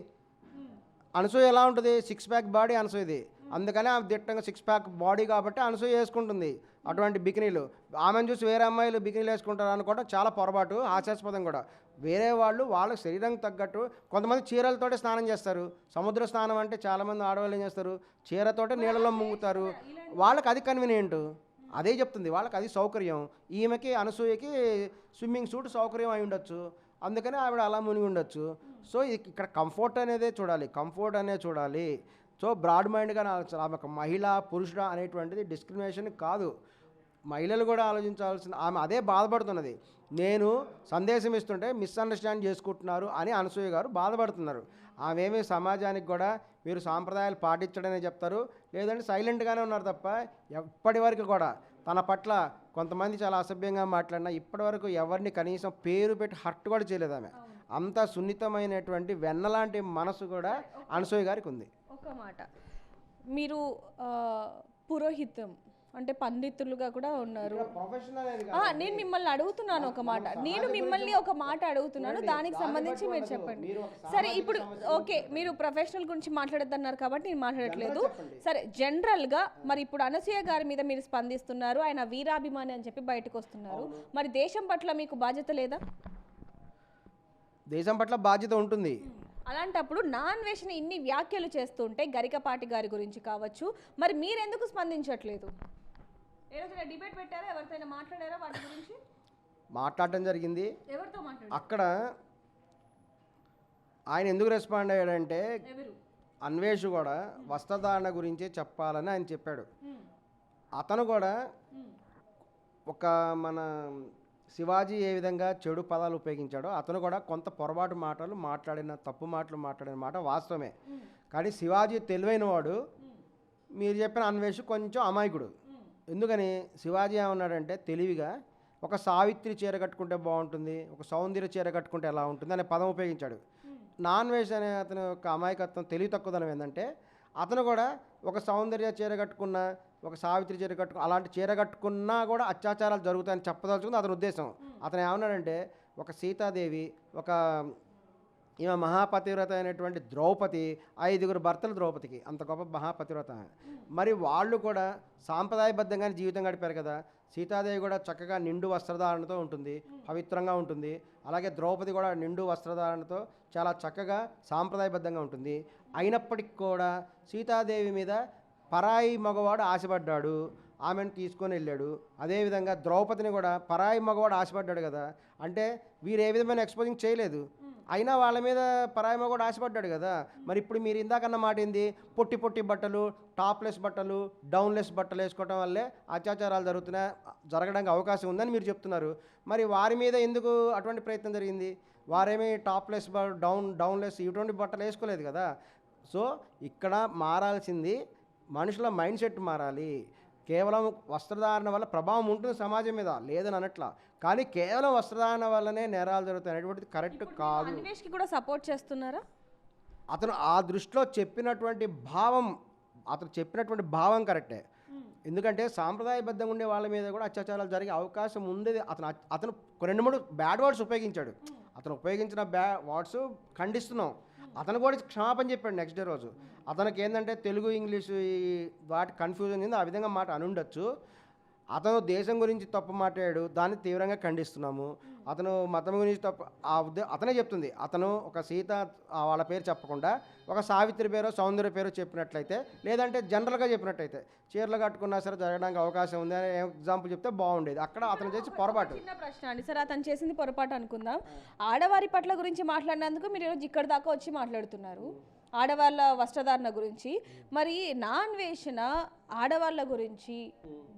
అనసూయ ఎలా ఉంటుంది? 6 ప్యాక్ బాడీ అనసూయది. అందుకని ఆమె దిట్టంగా 6 ప్యాక్ బాడీ కాబట్టి అనసూయ వేసుకుంటుంది అటువంటి బికినీలు. ఆమెను చూసి వేరే అమ్మాయిలు బికినీలు వేసుకుంటారు అనుకోవడం చాలా పొరపాటు, హాస్యాస్పదం కూడా. వేరే వాళ్ళు వాళ్ళ శరీరం తగ్గట్టు కొంతమంది చీరలతోటే స్నానం చేస్తారు. సముద్ర స్నానం అంటే చాలామంది ఆడవాళ్ళు ఏం చేస్తారు, చీరతోటే నీళ్ళలో ముంగుతారు. వాళ్ళకి అది కన్వీనియంట్, అదే చెప్తుంది, వాళ్ళకి అది సౌకర్యం. ఈమెకి అనసూయకి స్విమ్మింగ్ సూట్ సౌకర్యం అయి ఉండొచ్చు, అందుకని ఆవిడ అలా మునిగి ఉండొచ్చు. సో ఇక్కడ కంఫర్ట్ అనేది చూడాలి. సో బ్రాడ్ మైండ్గా ఆమె ఒక మహిళ పురుషుడా అనేటువంటిది డిస్క్రిమినేషన్ కాదు. మహిళలు కూడా ఆలోచించాల్సిన, ఆమె అదే బాధపడుతున్నది. నేను సందేశం ఇస్తుంటే మిస్అండర్స్టాండ్ చేసుకుంటున్నారు అని అనసూయ గారు బాధపడుతున్నారు. ఆమె సమాజానికి కూడా మీరు సాంప్రదాయాలు పాటించడమే చెప్తారు, లేదంటే సైలెంట్గానే ఉన్నారు తప్ప ఎప్పటి వరకు కూడా తన పట్ల కొంతమంది చాలా అసభ్యంగా మాట్లాడినా ఇప్పటివరకు ఎవరిని కనీసం పేరు పెట్టి హర్ట్ కూడా చేయలేదు. ఆమె అంత సున్నితమైనటువంటి వెన్నలాంటి మనసు కూడా అనసూయ గారికి ఉంది. ఒక మాట, మీరు పురోహితం అంటే పండితులుగా కూడా ఉన్నారు. నేను మిమ్మల్ని అడుగుతున్నాను ఒక మాట, అడుగుతున్నాను, దానికి సంబంధించి మీరు చెప్పండి. సరే, ఇప్పుడు ఓకే, మీరు ప్రొఫెషనల్ గురించి మాట్లాడద్దన్నారు కాబట్టి నేను మాట్లాడట్లేదు. సరే, జనరల్గా మరి ఇప్పుడు అనసూయ గారి మీద మీరు స్పందిస్తున్నారు, ఆయన వీరాభిమాని అని చెప్పి బయటకు వస్తున్నారు. మరి దేశం పట్ల మీకు బాధ్యత లేదా? దేశం పట్ల బాధ్యత ఉంటుంది. అలాంటప్పుడు నా అన్వేషణ ఇన్ని వ్యాఖ్యలు చేస్తుంటే గరికపాటి గారి గురించి కావచ్చు, మరి మీరెందుకు స్పందించట్లేదు? ఏదైనా డిబేట్ పెట్టారా? ఎవరితో మాట్లాడారా వాటి గురించి? మాట్లాడటం జరిగింది. ఎవరితో మాట్లాడారు? అక్కడ ఆయన ఎందుకు రెస్పాండ్ అయ్యాడంటే, అన్వేష్ కూడా వస్త్రధారణ గురించే చెప్పాలని ఆయన చెప్పాడు. అతను కూడా ఒక మన శివాజీ ఏ విధంగా చెడు పదాలు ఉపయోగించాడో అతను కూడా కొంత పొరపాటు తప్పు మాటలు మాట్లాడిన మాట వాస్తవమే. కానీ శివాజీ తెలివైన వాడు, మీరు చెప్పిన అన్వేష్ కొంచెం అమాయకుడు. ఎందుకని? శివాజీ ఏమన్నాడంటే తెలివిగా ఒక సావిత్రి చీర కట్టుకుంటే బాగుంటుంది, ఒక సౌందర్య చీర కట్టుకుంటే ఎలా ఉంటుంది అనే పదం ఉపయోగించాడు. నాన్వేష్ అనే అతను యొక్క అమాయకత్వం, తెలివి తక్కువదనం ఏంటంటే అతను కూడా ఒక సౌందర్య చీర కట్టుకున్న ఒక సావిత్రి చీర అలాంటి చీర కట్టుకున్నా కూడా అత్యాచారాలు జరుగుతాయని చెప్పదలుచుకుంది అతని ఉద్దేశం. అతను ఏమన్నాడంటే ఒక సీతాదేవి, ఒక ఈమె మహాపతివ్రత అయినటువంటి ద్రౌపది, 5 భర్తలు ద్రౌపదికి, అంత గొప్ప మహాపతివ్రత. మరి వాళ్ళు కూడా సాంప్రదాయబద్ధంగానే జీవితం గడిపారు కదా. సీతాదేవి కూడా చక్కగా నిండు వస్త్రధారణతో ఉంటుంది, పవిత్రంగా ఉంటుంది. అలాగే ద్రౌపది కూడా నిండు వస్త్రధారణతో చాలా చక్కగా సాంప్రదాయబద్ధంగా ఉంటుంది. అయినప్పటికీ కూడా సీతాదేవి మీద పరాయి మగవాడు ఆశపడ్డాడు, ఆమెను తీసుకొని వెళ్ళాడు. అదేవిధంగా ద్రౌపదిని కూడా పరాయి మగవాడు ఆశపడ్డాడు కదా. అంటే వీరు ఏ విధమైన ఎక్స్పోజింగ్ చేయలేదు, అయినా వాళ్ళ మీద పరాయి మగవాడు ఆశపడ్డాడు కదా. మరి ఇప్పుడు మీరు ఇందాకన్న మాట ఏంది, పొట్టి పొట్టి బట్టలు, టాప్లెస్ బట్టలు, డౌన్లెస్ బట్టలు వేసుకోవడం వల్లే అత్యాచారాలు జరగడానికి అవకాశం ఉందని మీరు చెప్తున్నారు. మరి వారి మీద ఎందుకు అటువంటి ప్రయత్నం జరిగింది? వారేమీ టాప్లెస్ డౌన్లెస్ ఇటువంటి బట్టలు వేసుకోలేదు కదా. సో ఇక్కడ మారాల్సింది మనుషుల మైండ్ సెట్ మారాలి. కేవలం వస్త్రధారణ వల్ల ప్రభావం ఉంటుంది సమాజం మీద, లేదని అనట్లా, కానీ కేవలం వస్త్రధారణ వల్లనే నేరాలు జరుగుతాయి అనేటువంటిది కరెక్ట్ కాదు. అన్వేష్కి కూడా సపోర్ట్ చేస్తున్నారా? అతను ఆ దృష్టిలో చెప్పినటువంటి భావం కరెక్టే. ఎందుకంటే సాంప్రదాయబద్ధంగా ఉండే వాళ్ళ మీద కూడా అత్యాచారాలు జరిగే అవకాశం ఉంది. అతను 2-3 బ్యాడ్ వర్డ్స్ ఉపయోగించాడు. అతను ఉపయోగించిన వర్డ్స్ ఖండిస్తున్నాం. అతను కూడా క్షమాపణ చెప్పాడు నెక్స్ట్ డే రోజు. అతనికి ఏంటంటే తెలుగు ఇంగ్లీషు వాటి కన్ఫ్యూజన్ ఉంది, ఆ విధంగా మాట అనుండొచ్చు. అతను దేశం గురించి తప్పు మాట్లాడాడు, దాన్ని తీవ్రంగా ఖండిస్తున్నాము. అతను మతం గురించి తప్పు అతనే చెప్తుంది. అతను ఒక సీత వాళ్ళ పేరు చెప్పకుండా ఒక సావిత్రి పేరో సౌందర్య పేరో చెప్పినట్లయితే, లేదంటే జనరల్గా చెప్పినట్టయితే చీరలు కట్టుకున్నా సరే జరగడానికి అవకాశం ఉంది అనే ఎగ్జాంపుల్ చెప్తే బాగుండేది. అక్కడ అతను చేసి పొరపాటు. చిన్న ప్రశ్న అండి సార్, అతను చేసింది పొరపాటు అనుకుందాం. ఆడవారి పట్ల గురించి మాట్లాడినందుకు మీరు ఈరోజు ఇక్కడ దాకా వచ్చి మాట్లాడుతున్నారు, ఆడవాళ్ళ వస్త్రధారణ గురించి. మరి నా అన్వేషణ ఆడవాళ్ళ గురించి,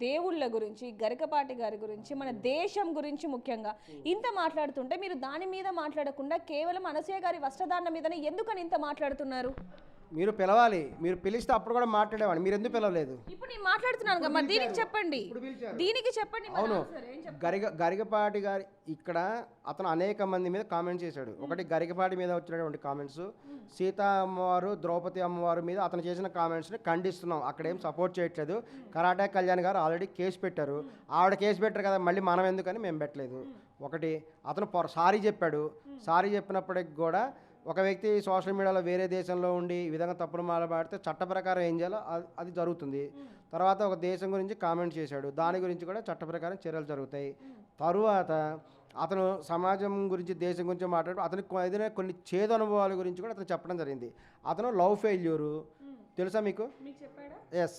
దేవుళ్ళ గురించి, గరికపాటి గారి గురించి, మన దేశం గురించి ముఖ్యంగా ఇంత మాట్లాడుతుంటే మీరు దాని మీద మాట్లాడకుండా కేవలం అనసూయ గారి వస్త్రధారణ మీదనే ఎందుకని ఇంత మాట్లాడుతున్నారు? మీరు పిలవాలి, మీరు పిలిస్తే అప్పుడు కూడా మాట్లాడేవాడిని, మీరు ఎందుకు పిలవలేదు? ఇప్పుడు నేను మాట్లాడుతున్నాను కదా, మరి దీనికి చెప్పండి, దీనికి చెప్పండి. అవును, గరికపాటి గారి ఇక్కడ అతను అనేక మంది మీద కామెంట్స్ చేశాడు. ఒకటి గరికపాటి మీద వచ్చినటువంటి కామెంట్స్, సీతా అమ్మవారు, ద్రౌపది అమ్మవారు మీద అతను చేసిన కామెంట్స్ని ఖండిస్తున్నాం. అక్కడేం సపోర్ట్ చేయట్లేదు. కరాటే కళ్యాణ్ గారు ఆల్రెడీ కేసు పెట్టారు. ఆవిడ కేసు పెట్టారు కదా, మళ్ళీ మనం ఎందుకని మేము పెట్టలేదు. ఒకటి అతను సారీ చెప్పాడు. సారీ చెప్పినప్పటికి కూడా ఒక వ్యక్తి సోషల్ మీడియాలో వేరే దేశంలో ఉండి ఈ విధంగా తప్పులు మాట్లాడితే చట్ట ప్రకారం ఏం చేయాలో అది జరుగుతుంది. తర్వాత ఒక దేశం గురించి కామెంట్ చేశాడు, దాని గురించి కూడా చట్ట ప్రకారం చర్యలు జరుగుతాయి. తరువాత అతను సమాజం గురించి, దేశం గురించి మాట్లాడు అతనికి ఏదైనా కొన్ని చేదు అనుభవాల గురించి కూడా అతను చెప్పడం జరిగింది. అతను లవ్ ఫెయిల్యూరు తెలుసా మీకు? ఎస్,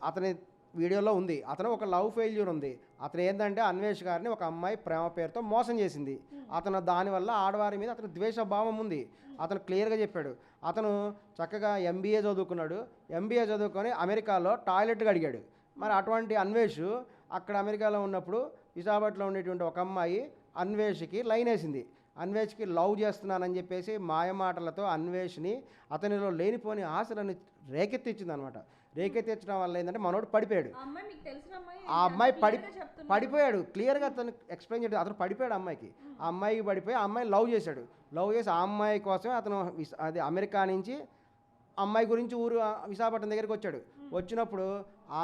అతని వీడియోలో ఉంది. అతను ఒక లవ్ ఫెయిల్యూర్ ఉంది. అతను ఏంటంటే అన్వేష్ గారిని ఒక అమ్మాయి ప్రేమ పేరుతో మోసం చేసింది. అతను దానివల్ల ఆడవారి మీద అతను ద్వేషభావం ఉంది. అతను క్లియర్గా చెప్పాడు. అతను చక్కగా ఎంబీఏ చదువుకున్నాడు. ఎంబీఏ చదువుకొని అమెరికాలో టాయిలెట్గా అడిగాడు. మరి అటువంటి అన్వేష్ అక్కడ అమెరికాలో ఉన్నప్పుడు విశాఖపట్నంలో ఉండేటువంటి ఒక అమ్మాయి అన్వేష్కి లైన్ వేసింది. అన్వేష్కి లవ్ చేస్తున్నానని చెప్పేసి మాయమాటలతో అన్వేష్ని అతనిలో లేనిపోని ఆశలను రేకెత్తించింది అనమాట. రేకెత్తించడం వల్ల ఏంటంటే మనోడు పడిపోయాడు. ఆ అమ్మాయి పడిపోయాడు. క్లియర్గా అతను ఎక్స్ప్లెయిన్ చేయడం, అతను పడిపోయాడు అమ్మాయికి. ఆ అమ్మాయికి పడిపోయి ఆ అమ్మాయిని లవ్ చేశాడు. లవ్ చేసి ఆ అమ్మాయి కోసమే అతను అది అమెరికా నుంచి అమ్మాయి గురించి విశాఖపట్నం దగ్గరికి వచ్చాడు. వచ్చినప్పుడు ఆ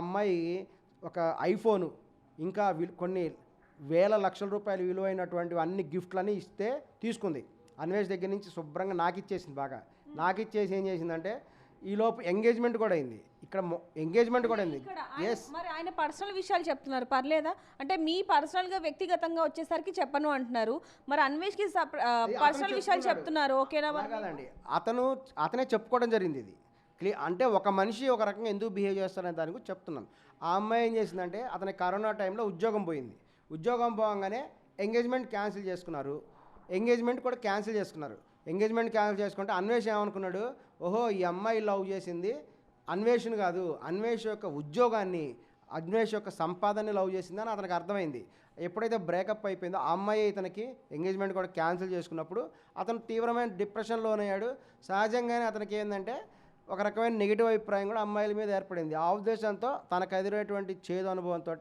అమ్మాయి ఒక ఐఫోను, ఇంకా కొన్ని వేల లక్షల రూపాయలు విలువైనటువంటి అన్ని గిఫ్ట్లన్నీ ఇస్తే తీసుకుంది. అన్వేష్ దగ్గర నుంచి శుభ్రంగా నాకిచ్చేసింది. బాగా నాకిచ్చేసి ఏం చేసిందంటే ఈలోపు ఎంగేజ్మెంట్ కూడా అయింది. ఇక్కడ ఎంగేజ్మెంట్ కూడా అయింది. ఎస్, మరి ఆయన పర్సనల్ విషయాలు చెప్తున్నారు, పర్లేదా? అంటే మీ పర్సనల్గా వ్యక్తిగతంగా వచ్చేసరికి చెప్పను అంటున్నారు, మరి అన్వేష్కి పర్సనల్ విషయాలు చెప్తున్నారు, ఓకేనా? కాదండి, అతనే చెప్పుకోవడం జరిగింది. ఇది అంటే ఒక మనిషి ఒక రకంగా ఎందుకు బిహేవ్ చేస్తారనే దాని గురించి చెప్తున్నాను. ఆ అమ్మాయి ఏం చేసిందంటే అతని కరోనా టైంలో ఉద్యోగం పోయింది. ఉద్యోగం పోగానే ఎంగేజ్మెంట్ క్యాన్సిల్ చేసుకున్నారు. ఎంగేజ్మెంట్ క్యాన్సిల్ చేసుకుంటే అన్వేష్ ఏమనుకున్నాడు, ఓహో ఈ అమ్మాయి లవ్ చేసింది అన్వేషణ కాదు, అన్వేష్ యొక్క ఉద్యోగాన్ని, అన్వేష్ యొక్క సంపాదనని లవ్ చేసింది అని అతనికి అర్థమైంది. ఎప్పుడైతే బ్రేకప్ అయిపోయిందో ఆ అమ్మాయి ఇతనికి ఎంగేజ్మెంట్ కూడా క్యాన్సిల్ చేసుకున్నప్పుడు అతను తీవ్రమైన డిప్రెషన్లో లోనయ్యాడు. సహజంగానే అతనికి ఏంటంటే ఒక రకమైన నెగిటివ్ అభిప్రాయం కూడా అమ్మాయిల మీద ఏర్పడింది. ఆ ఉద్దేశంతో తనకు ఎదురైనటువంటి చేదు అనుభవంతో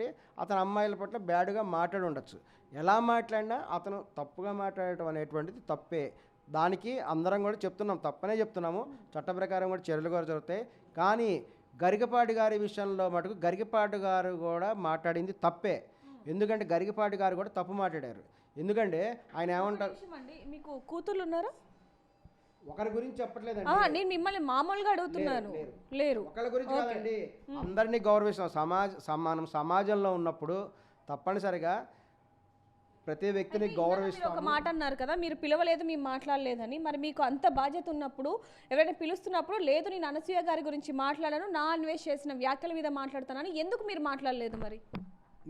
అతను అమ్మాయిల పట్ల బ్యాడ్గా మాట్లాడి ఉండొచ్చు. ఎలా మాట్లాడినా అతను తప్పుగా మాట్లాడటం అనేటువంటిది తప్పే. దానికి అందరం కూడా చెప్తున్నాం, తప్పనే చెప్తున్నాము. చట్ట ప్రకారం కూడా చర్యలు కూడా జరుగుతాయి. కానీ గరికపాటి గారి విషయంలో మటుకు గరికపాటి గారు కూడా మాట్లాడింది తప్పే. ఎందుకంటే గరికపాటి గారు కూడా తప్పు మాట్లాడారు. ఎందుకంటే ఆయన ఏమంటారు, అండి మీకు కూతుర్లు ఉన్నారా? ఒకరి గురించి చెప్పట్లేదండి, నేను మిమ్మల్ని మామూలుగా అడుగుతున్నాను. లేరు. ఒకళ్ళ గురించి కాదండి, అందరినీ గౌరవిస్తాం. మనం సమాజంలో ఉన్నప్పుడు తప్పనిసరిగా ప్రతి వ్యక్తిని గౌరవిస్తాం. ఒక మాట అన్నారు కదా, మీరు పిలవలేదు, మేము మాట్లాడలేదని. మరి మీకు అంత బాధ్యత ఉన్నప్పుడు ఎవరైనా పిలుస్తున్నప్పుడు లేదు నేను అనసూయ గారి గురించి మాట్లాడాను, నా అన్వేష్ చేసిన వ్యాఖ్యల మీద మాట్లాడుతానని ఎందుకు మీరు మాట్లాడలేదు? మరి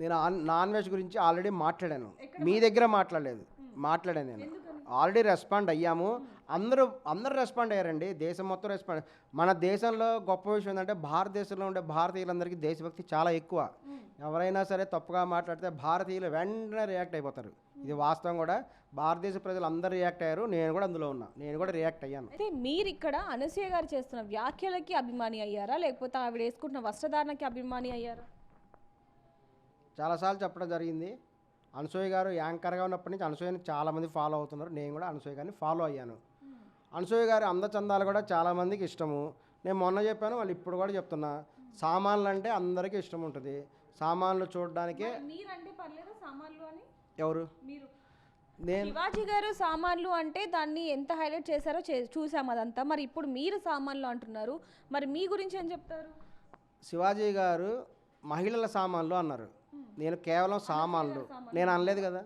నేను నాన్ వెజ్ గురించి ఆల్రెడీ మాట్లాడాను, మీ దగ్గర మాట్లాడాను నేను ఆల్రెడీ రెస్పాండ్ అయ్యాము. అందరూ రెస్పాండ్ అయ్యారండి, దేశం మొత్తం రెస్పాండ్. మన దేశంలో గొప్ప విషయం ఏంటంటే భారతదేశంలో ఉండే భారతీయులందరికీ దేశభక్తి చాలా ఎక్కువ. ఎవరైనా సరే తప్పుగా మాట్లాడితే భారతీయులు వెంటనే రియాక్ట్ అయిపోతారు. ఇది వాస్తవం కూడా. భారతదేశ ప్రజలు అందరూ రియాక్ట్ అయ్యారు, నేను కూడా అందులో ఉన్నా, నేను కూడా రియాక్ట్ అయ్యాను. అయితే మీరు ఇక్కడ అనసూయ గారు చేస్తున్న వ్యాఖ్యలకి అభిమాని అయ్యారా, లేకపోతే ఆవిడ వేసుకుంటున్న వస్త్రధారణకి అభిమాని అయ్యారా? చాలాసార్లు చెప్పడం జరిగింది. అనసూయ గారు యాంకర్గా ఉన్నప్పటి నుంచి అనసూయని చాలామంది ఫాలో అవుతున్నారు, నేను కూడా అనసూయ గారిని ఫాలో అయ్యాను. అనసూయ గారి అందచందాలు కూడా చాలామందికి ఇష్టము. నేను మొన్న చెప్పాను, వాళ్ళు ఇప్పుడు కూడా చెప్తున్నా, సామాన్లు అంటే అందరికీ ఇష్టం ఉంటుంది. సామాన్లు చూడడానికే. మీరంటే పర్లేదు సామాన్లు అని? ఎవరు? మీరు. నేను శివాజీ గారు సామాన్లు అంటే దాన్ని ఎంత హైలైట్ చేశారో చూసాం అదంతా. మరి ఇప్పుడు మీరు సామాన్లు అంటున్నారు, మరి మీ గురించి ఏం చెప్తారు? శివాజీ గారు మహిళల సామాన్లు అన్నారు, నేను కేవలం సామాన్లు నేను అనలేదు కదా.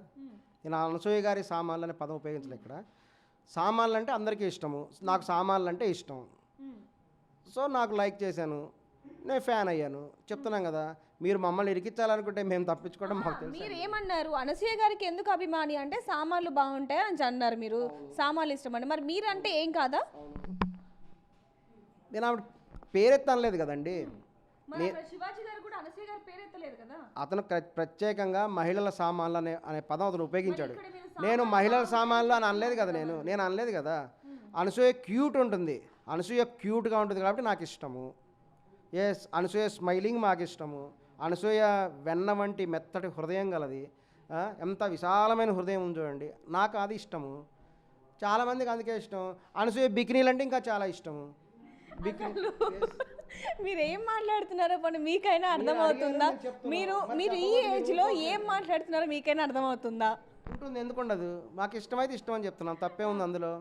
నేను అనసూయ గారి సామాన్లు అనే పదం ఉపయోగించలేదు ఇక్కడ. సామాన్లు అంటే అందరికీ ఇష్టము, నాకు సామాన్లు అంటే ఇష్టం. సో నాకు లైక్ చేశాను, నేను ఫ్యాన్ అయ్యాను. చెప్తున్నాం కదా, మీరు మమ్మల్ని ఇరికించాలనుకుంటే మేము తప్పించుకోవడం మాకు తెలుసు. మీరు ఏమన్నారు, అనసూయ గారికి ఎందుకు అభిమాని అంటే సామాన్లు బాగుంటాయి అని అన్నారు. మీరు సామాన్లు ఇష్టం అండి, మరి మీరంటే ఏం కాదా? నేను ఆవిడ పేరెత్తనలేదు కదండి. శివాజీ గారు కూడా అనసూయ గారి పేరెత్తలేదు కదా. అతను ప్రత్యేకంగా మహిళల సామాన్లు అనే పదం అతను ఉపయోగించాడు. నేను మహిళల సామాన్లు అని అనలేదు కదా, నేను అనలేదు కదా. అనసూయ క్యూట్ ఉంటుంది, అనసూయ క్యూట్గా ఉంటుంది కాబట్టి నాకు ఇష్టము. ఎస్, అనసూయ స్మైలింగ్ మాకు ఇష్టము. అనసూయ వెన్న వంటి మెత్తటి హృదయం గలది, ఎంత విశాలమైన హృదయం ఉంది చూడండి, నాకు అది ఇష్టము. చాలామందికి అందుకే ఇష్టం. అనసూయ బికినీలు అంటే ఇంకా చాలా ఇష్టము. మీరు ఏం మాట్లాడుతున్నారో పని మీకైనా అర్థమవుతుందా? మీరు ఈ ఏజ్లో ఏం మాట్లాడుతున్నారో మీకైనా అర్థమవుతుందా? ఉంటుంది, ఎందుకు ఉండదు. మాకు ఇష్టమైతే ఇష్టం అని చెప్తున్నాం, తప్పే ఉంది అందులో.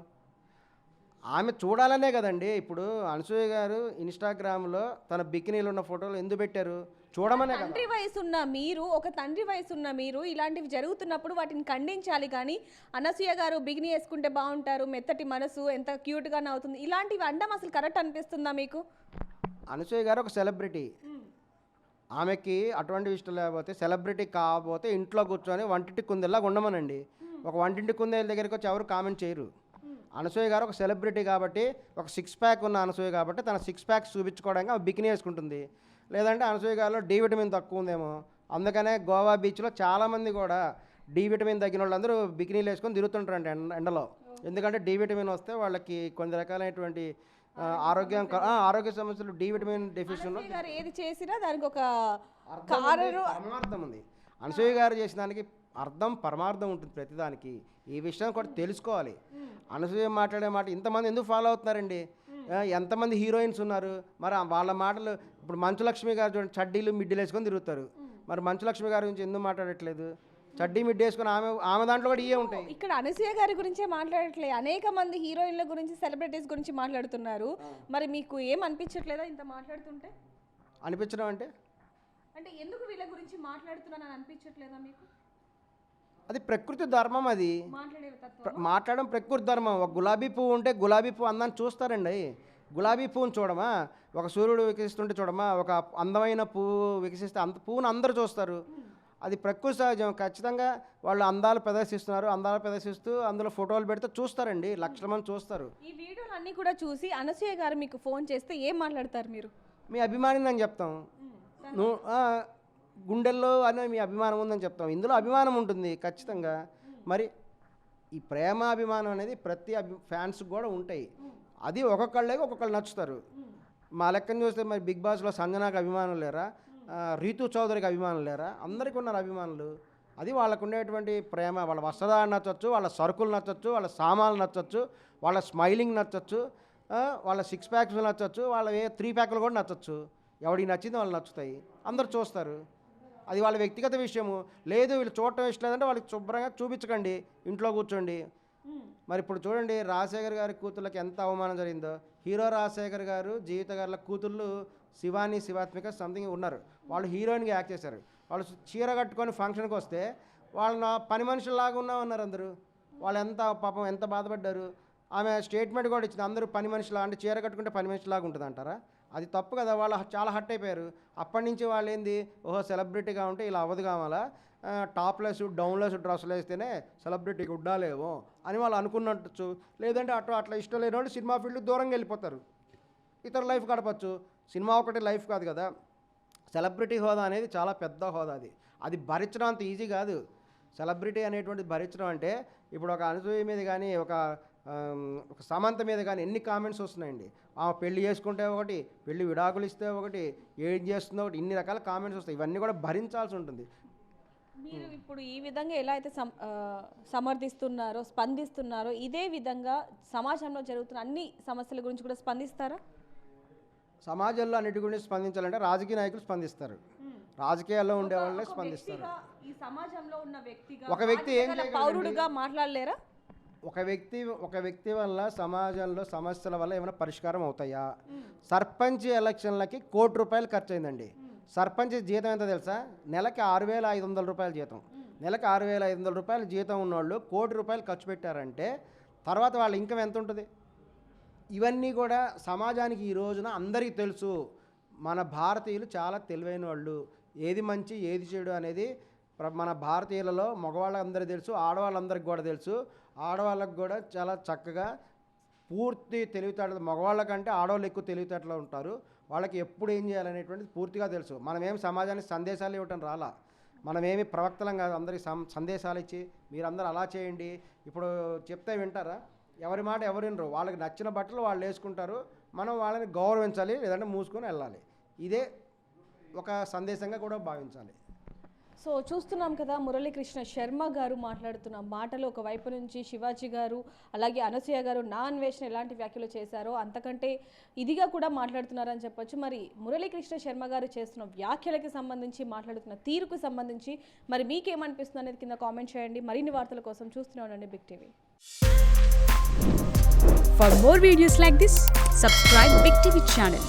ఆమె చూడాలనే కదండి. ఇప్పుడు అనసూయ గారు ఇన్స్టాగ్రామ్లో తన బికినీలు ఉన్న ఫోటోలు ఎందుకు పెట్టారు? చూడమనే కదా. తండ్రి వయసున్న మీరు, ఒక తండ్రి వయసున్న మీరు ఇలాంటివి జరుగుతున్నప్పుడు వాటిని ఖండించాలి. కానీ అనసూయ గారు బికినీ వేసుకుంటే బాగుంటారు, మెత్తటి మనసు, ఎంత క్యూట్గా అవుతుంది, ఇలాంటివి అనడం అసలు కరెక్ట్ అనిపిస్తుందా మీకు? అనసూయ గారు ఒక సెలబ్రిటీ, ఆమెకి అటువంటి ఇష్టం లేకపోతే, సెలబ్రిటీ కాకపోతే ఇంట్లో కూర్చొని వంటింటి కుందేలాగా ఉండమనండి. ఒక వంటింటి కుందేల దగ్గరికి వచ్చి ఎవరు కామెంట్ చేయరు. అనసూయ గారు ఒక సెలబ్రిటీ కాబట్టి, ఒక 6 ప్యాక్ ఉన్న అనసూయ కాబట్టి తన 6 ప్యాక్స్ చూపించుకోవడానికి ఆమె బికినీ వేసుకుంటుంది. లేదంటే అనసూయ గారిలో డి విటమిన్ తక్కువ ఉందేమో, అందుకనే గోవా బీచ్లో చాలామంది కూడా డి విటమిన్ తగ్గిన వాళ్ళందరూ బికినీలు వేసుకొని తిరుగుతుంటారంట ఎండలో. ఎందుకంటే డి విటమిన్ వస్తే వాళ్ళకి కొన్ని రకాలైనటువంటి ఆరోగ్య సమస్యలు, డి విటమిన్ డెఫిషియెంట్ ఏది చేసినా దానికి ఒక పరమార్థం ఉంది. అనసూయ గారు చేసిన దానికి అర్థం పరమార్థం ఉంటుంది ప్రతిదానికి. ఈ విషయం కూడా తెలుసుకోవాలి. అనసూయ మాట్లాడే మాట ఇంతమంది ఎందుకు ఫాలో అవుతున్నారండి? ఎంతమంది హీరోయిన్స్ ఉన్నారు, మరి వాళ్ళ మాటలు. ఇప్పుడు మంచు లక్ష్మి గారు చూడండి, చడ్డీలు మిడ్డీలు వేసుకొని తిరుగుతారు. మరి మంచు లక్ష్మి గారి గురించి ఎందుకు మాట్లాడట్లేదు? చడ్డీ మిడ్డీ వేసుకొని ఆమె దాంట్లో కూడా ఇవే ఉంటాయి. ఇక్కడ అనసూయ గారి గురించే మాట్లాడట్లేదు, అనేక మంది హీరోయిన్ల గురించి, సెలబ్రిటీస్ గురించి మాట్లాడుతున్నారు. మరి మీకు ఏం అనిపించట్లేదా ఇంత మాట్లాడుతుంటే? అనిపించడం అంటే ఎందుకు వీళ్ళ గురించి మాట్లాడుతున్నానని అనిపించట్లేదా మీకు? అది ప్రకృతి ధర్మం, అది మాట్లాడడం ప్రకృతి ధర్మం. ఒక గులాబీ పువ్వు ఉంటే గులాబీ పువ్వు అందాన్ని చూస్తారండి. గులాబీ పువ్వుని చూడమా, ఒక సూర్యుడు వికసిస్తుంటే చూడమా, ఒక అందమైన పువ్వు వికసిస్తే పువ్వును అందరూ చూస్తారు. అది ప్రకృతి సహజం. ఖచ్చితంగా వాళ్ళు అందాలు ప్రదర్శిస్తూ అందులో ఫోటోలు పెడితే చూస్తారండి, లక్షల మంది చూస్తారు. ఈ వీడియోలు అన్నీ కూడా చూసి అనసూయ గారు మీకు ఫోన్ చేస్తే ఏం మాట్లాడతారు మీరు? మీ అభిమాని అని చెప్తాం, నువ్వు గుండెల్లో అనే మీ అభిమానం ఉందని చెప్తాం. ఇందులో అభిమానం ఉంటుంది ఖచ్చితంగా. మరి ఈ ప్రేమ అభిమానం అనేది ప్రతి ఫ్యాన్స్కి కూడా ఉంటాయి. అది ఒక్కొక్కళ్ళు నచ్చుతారు. మా లెక్కను చూస్తే మరి బిగ్ బాస్లో సంజనాకి అభిమానులు లేరా, రీతు చౌదరికి అభిమానులు లేరా? అందరికీ ఉన్నారు అభిమానులు. అది వాళ్ళకు ఉండేటువంటి ప్రేమ. వాళ్ళ వస్త్రధారణ నచ్చచ్చు, వాళ్ళ సరుకులు నచ్చచ్చు, వాళ్ళ సామాన్లు నచ్చచ్చు, వాళ్ళ స్మైలింగ్ నచ్చచ్చు, వాళ్ళ 6 ప్యాక్స్ నచ్చచ్చు, వాళ్ళ 3 ప్యాక్లు కూడా నచ్చచ్చు. ఎవడికి నచ్చింది వాళ్ళు నచ్చుతాయి, అందరు చూస్తారు. అది వాళ్ళ వ్యక్తిగత విషయము. లేదు వీళ్ళు చూడటం ఇష్టం లేదంటే వాళ్ళకి శుభ్రంగా చూపించకండి, ఇంట్లో కూర్చోండి. మరి ఇప్పుడు చూడండి రాజశేఖర్ గారి కూతుర్లకి ఎంత అవమానం జరిగిందో. హీరో రాజశేఖర్ గారు జీవిత గారుల కూతుళ్ళు శివాని శివాత్మిక సంథింగ్ ఉన్నారు, వాళ్ళు హీరోయిన్గా యాక్ట్ చేశారు. వాళ్ళు చీర కట్టుకొని ఫంక్షన్కి వస్తే వాళ్ళ పని మనుషుల్లాగా ఉన్నారు అందరూ. వాళ్ళు ఎంత పాపం ఎంత బాధపడ్డారు. ఆమె స్టేట్మెంట్ కూడా ఇచ్చింది, అందరూ పని మనుషులా అంటే చీర కట్టుకుంటే పని మనిషిలాగా ఉంటుంది అంటారా? అది తప్పు కదా. వాళ్ళు చాలా హర్ట్ అయిపోయారు. అప్పటి నుంచి వాళ్ళు ఏంది, ఓహో సెలబ్రిటీగా ఉంటే ఇలా అవ్వదు కావాలా, టాప్లెస్ డౌన్లెస్ డ్రెస్సులు వేస్తేనే సెలబ్రిటీకి ఉండాలేమో అని వాళ్ళు అనుకున్నట్టు. లేదంటే అట్లా ఇష్టం లేని వాళ్ళు సినిమా ఫీల్డ్ దూరంగా వెళ్ళిపోతారు, ఇతర లైఫ్ గడపచ్చు. సినిమా ఒకటి లైఫ్ కాదు కదా. సెలబ్రిటీ హోదా అనేది చాలా పెద్ద హోదా. అది భరించడం అంత ఈజీ కాదు. సెలబ్రిటీ అనేటువంటిది భరించడం అంటే ఇప్పుడు ఒక అనసూయ మీద కానీ ఒక సమంత మీద కానీ ఎన్ని కామెంట్స్ వస్తున్నాయండి. ఆమె పెళ్లి చేసుకుంటే ఒకటి, పెళ్లి విడాకులు ఇస్తే ఒకటి, ఏం చేస్తుందో ఒకటి, ఇన్ని రకాల కామెంట్స్ వస్తాయి. ఇవన్నీ కూడా భరించాల్సి ఉంటుంది. మీరు ఇప్పుడు ఈ విధంగా ఎలా అయితే సమర్థిస్తున్నారో స్పందిస్తున్నారో ఇదే విధంగా సమాజంలో జరుగుతున్న అన్ని సమస్యల గురించి కూడా స్పందిస్తారా? సమాజంలో అన్నిటి గురించి స్పందించాలంటే రాజకీయ నాయకులు స్పందిస్తారు, రాజకీయాల్లో ఉండే వాళ్ళే స్పందిస్తారు. ఈ సమాజంలో ఉన్న వ్యక్తిగా ఒక వ్యక్తి ఏం పౌరుడుగా మాట్లాడలేరా? ఒక వ్యక్తి వల్ల సమాజంలో సమస్యల వల్ల ఏమైనా పరిష్కారం అవుతాయా? సర్పంచ్ ఎలక్షన్లకి ₹1,00,00,000 ఖర్చు అయిందండి. సర్పంచ్ జీతం ఎంత తెలుసా? నెలకి ₹6,500 జీతం. నెలకి ₹6,500 జీతం ఉన్నవాళ్ళు ₹1,00,00,000 ఖర్చు పెట్టారంటే తర్వాత వాళ్ళ ఇన్కమ్ ఎంత ఉంటుంది? ఇవన్నీ కూడా సమాజానికి ఈ రోజున అందరికీ తెలుసు. మన భారతీయులు చాలా తెలివైన వాళ్ళు. ఏది మంచి ఏది చెడు అనేది మన భారతీయులలో మగవాళ్ళందరికీ తెలుసు, ఆడవాళ్ళందరికీ కూడా తెలుసు. ఆడవాళ్ళకు కూడా చాలా చక్కగా పూర్తి తెలివితేటలు, మగవాళ్ళ కంటే ఆడవాళ్ళు ఎక్కువ తెలివితేటలు ఉంటారు. వాళ్ళకి ఎప్పుడు ఏం చేయాలనేటువంటిది పూర్తిగా తెలుసు. మనమేం సమాజానికి సందేశాలు ఇవ్వటం రాలా, మనమేమి ప్రవక్తలం కాదు. అందరికి సందేశాలు ఇచ్చి మీరందరూ అలా చేయండి, ఇప్పుడు చెప్తే వింటారా? ఎవరి మాట ఎవరు వినరు. వాళ్ళకి నచ్చిన బట్టలు వాళ్ళు వేసుకుంటారు. మనం వాళ్ళని గౌరవించాలి, లేదంటే మూసుకొని వెళ్ళాలి. ఇదే ఒక సందేశంగా కూడా భావించాలి. సో చూస్తున్నాం కదా, మురళీకృష్ణ శర్మ గారు మాట్లాడుతున్న మాటలు ఒకవైపు నుంచి శివాజీ గారు అలాగే అనసూయ గారు నా అన్వేషణ ఎలాంటి వ్యాఖ్యలు చేశారో అంతకంటే ఇదిగా కూడా మాట్లాడుతున్నారని చెప్పొచ్చు. మరి మురళీకృష్ణ శర్మ గారు చేస్తున్న వ్యాఖ్యలకి సంబంధించి, మాట్లాడుతున్న తీరుకు సంబంధించి మరి మీకేమనిపిస్తుంది అనేది కింద కామెంట్ చేయండి. మరిన్ని వార్తల కోసం చూస్తూనే ఉండండి Big TV. For more videos like this, subscribe Big TV channel.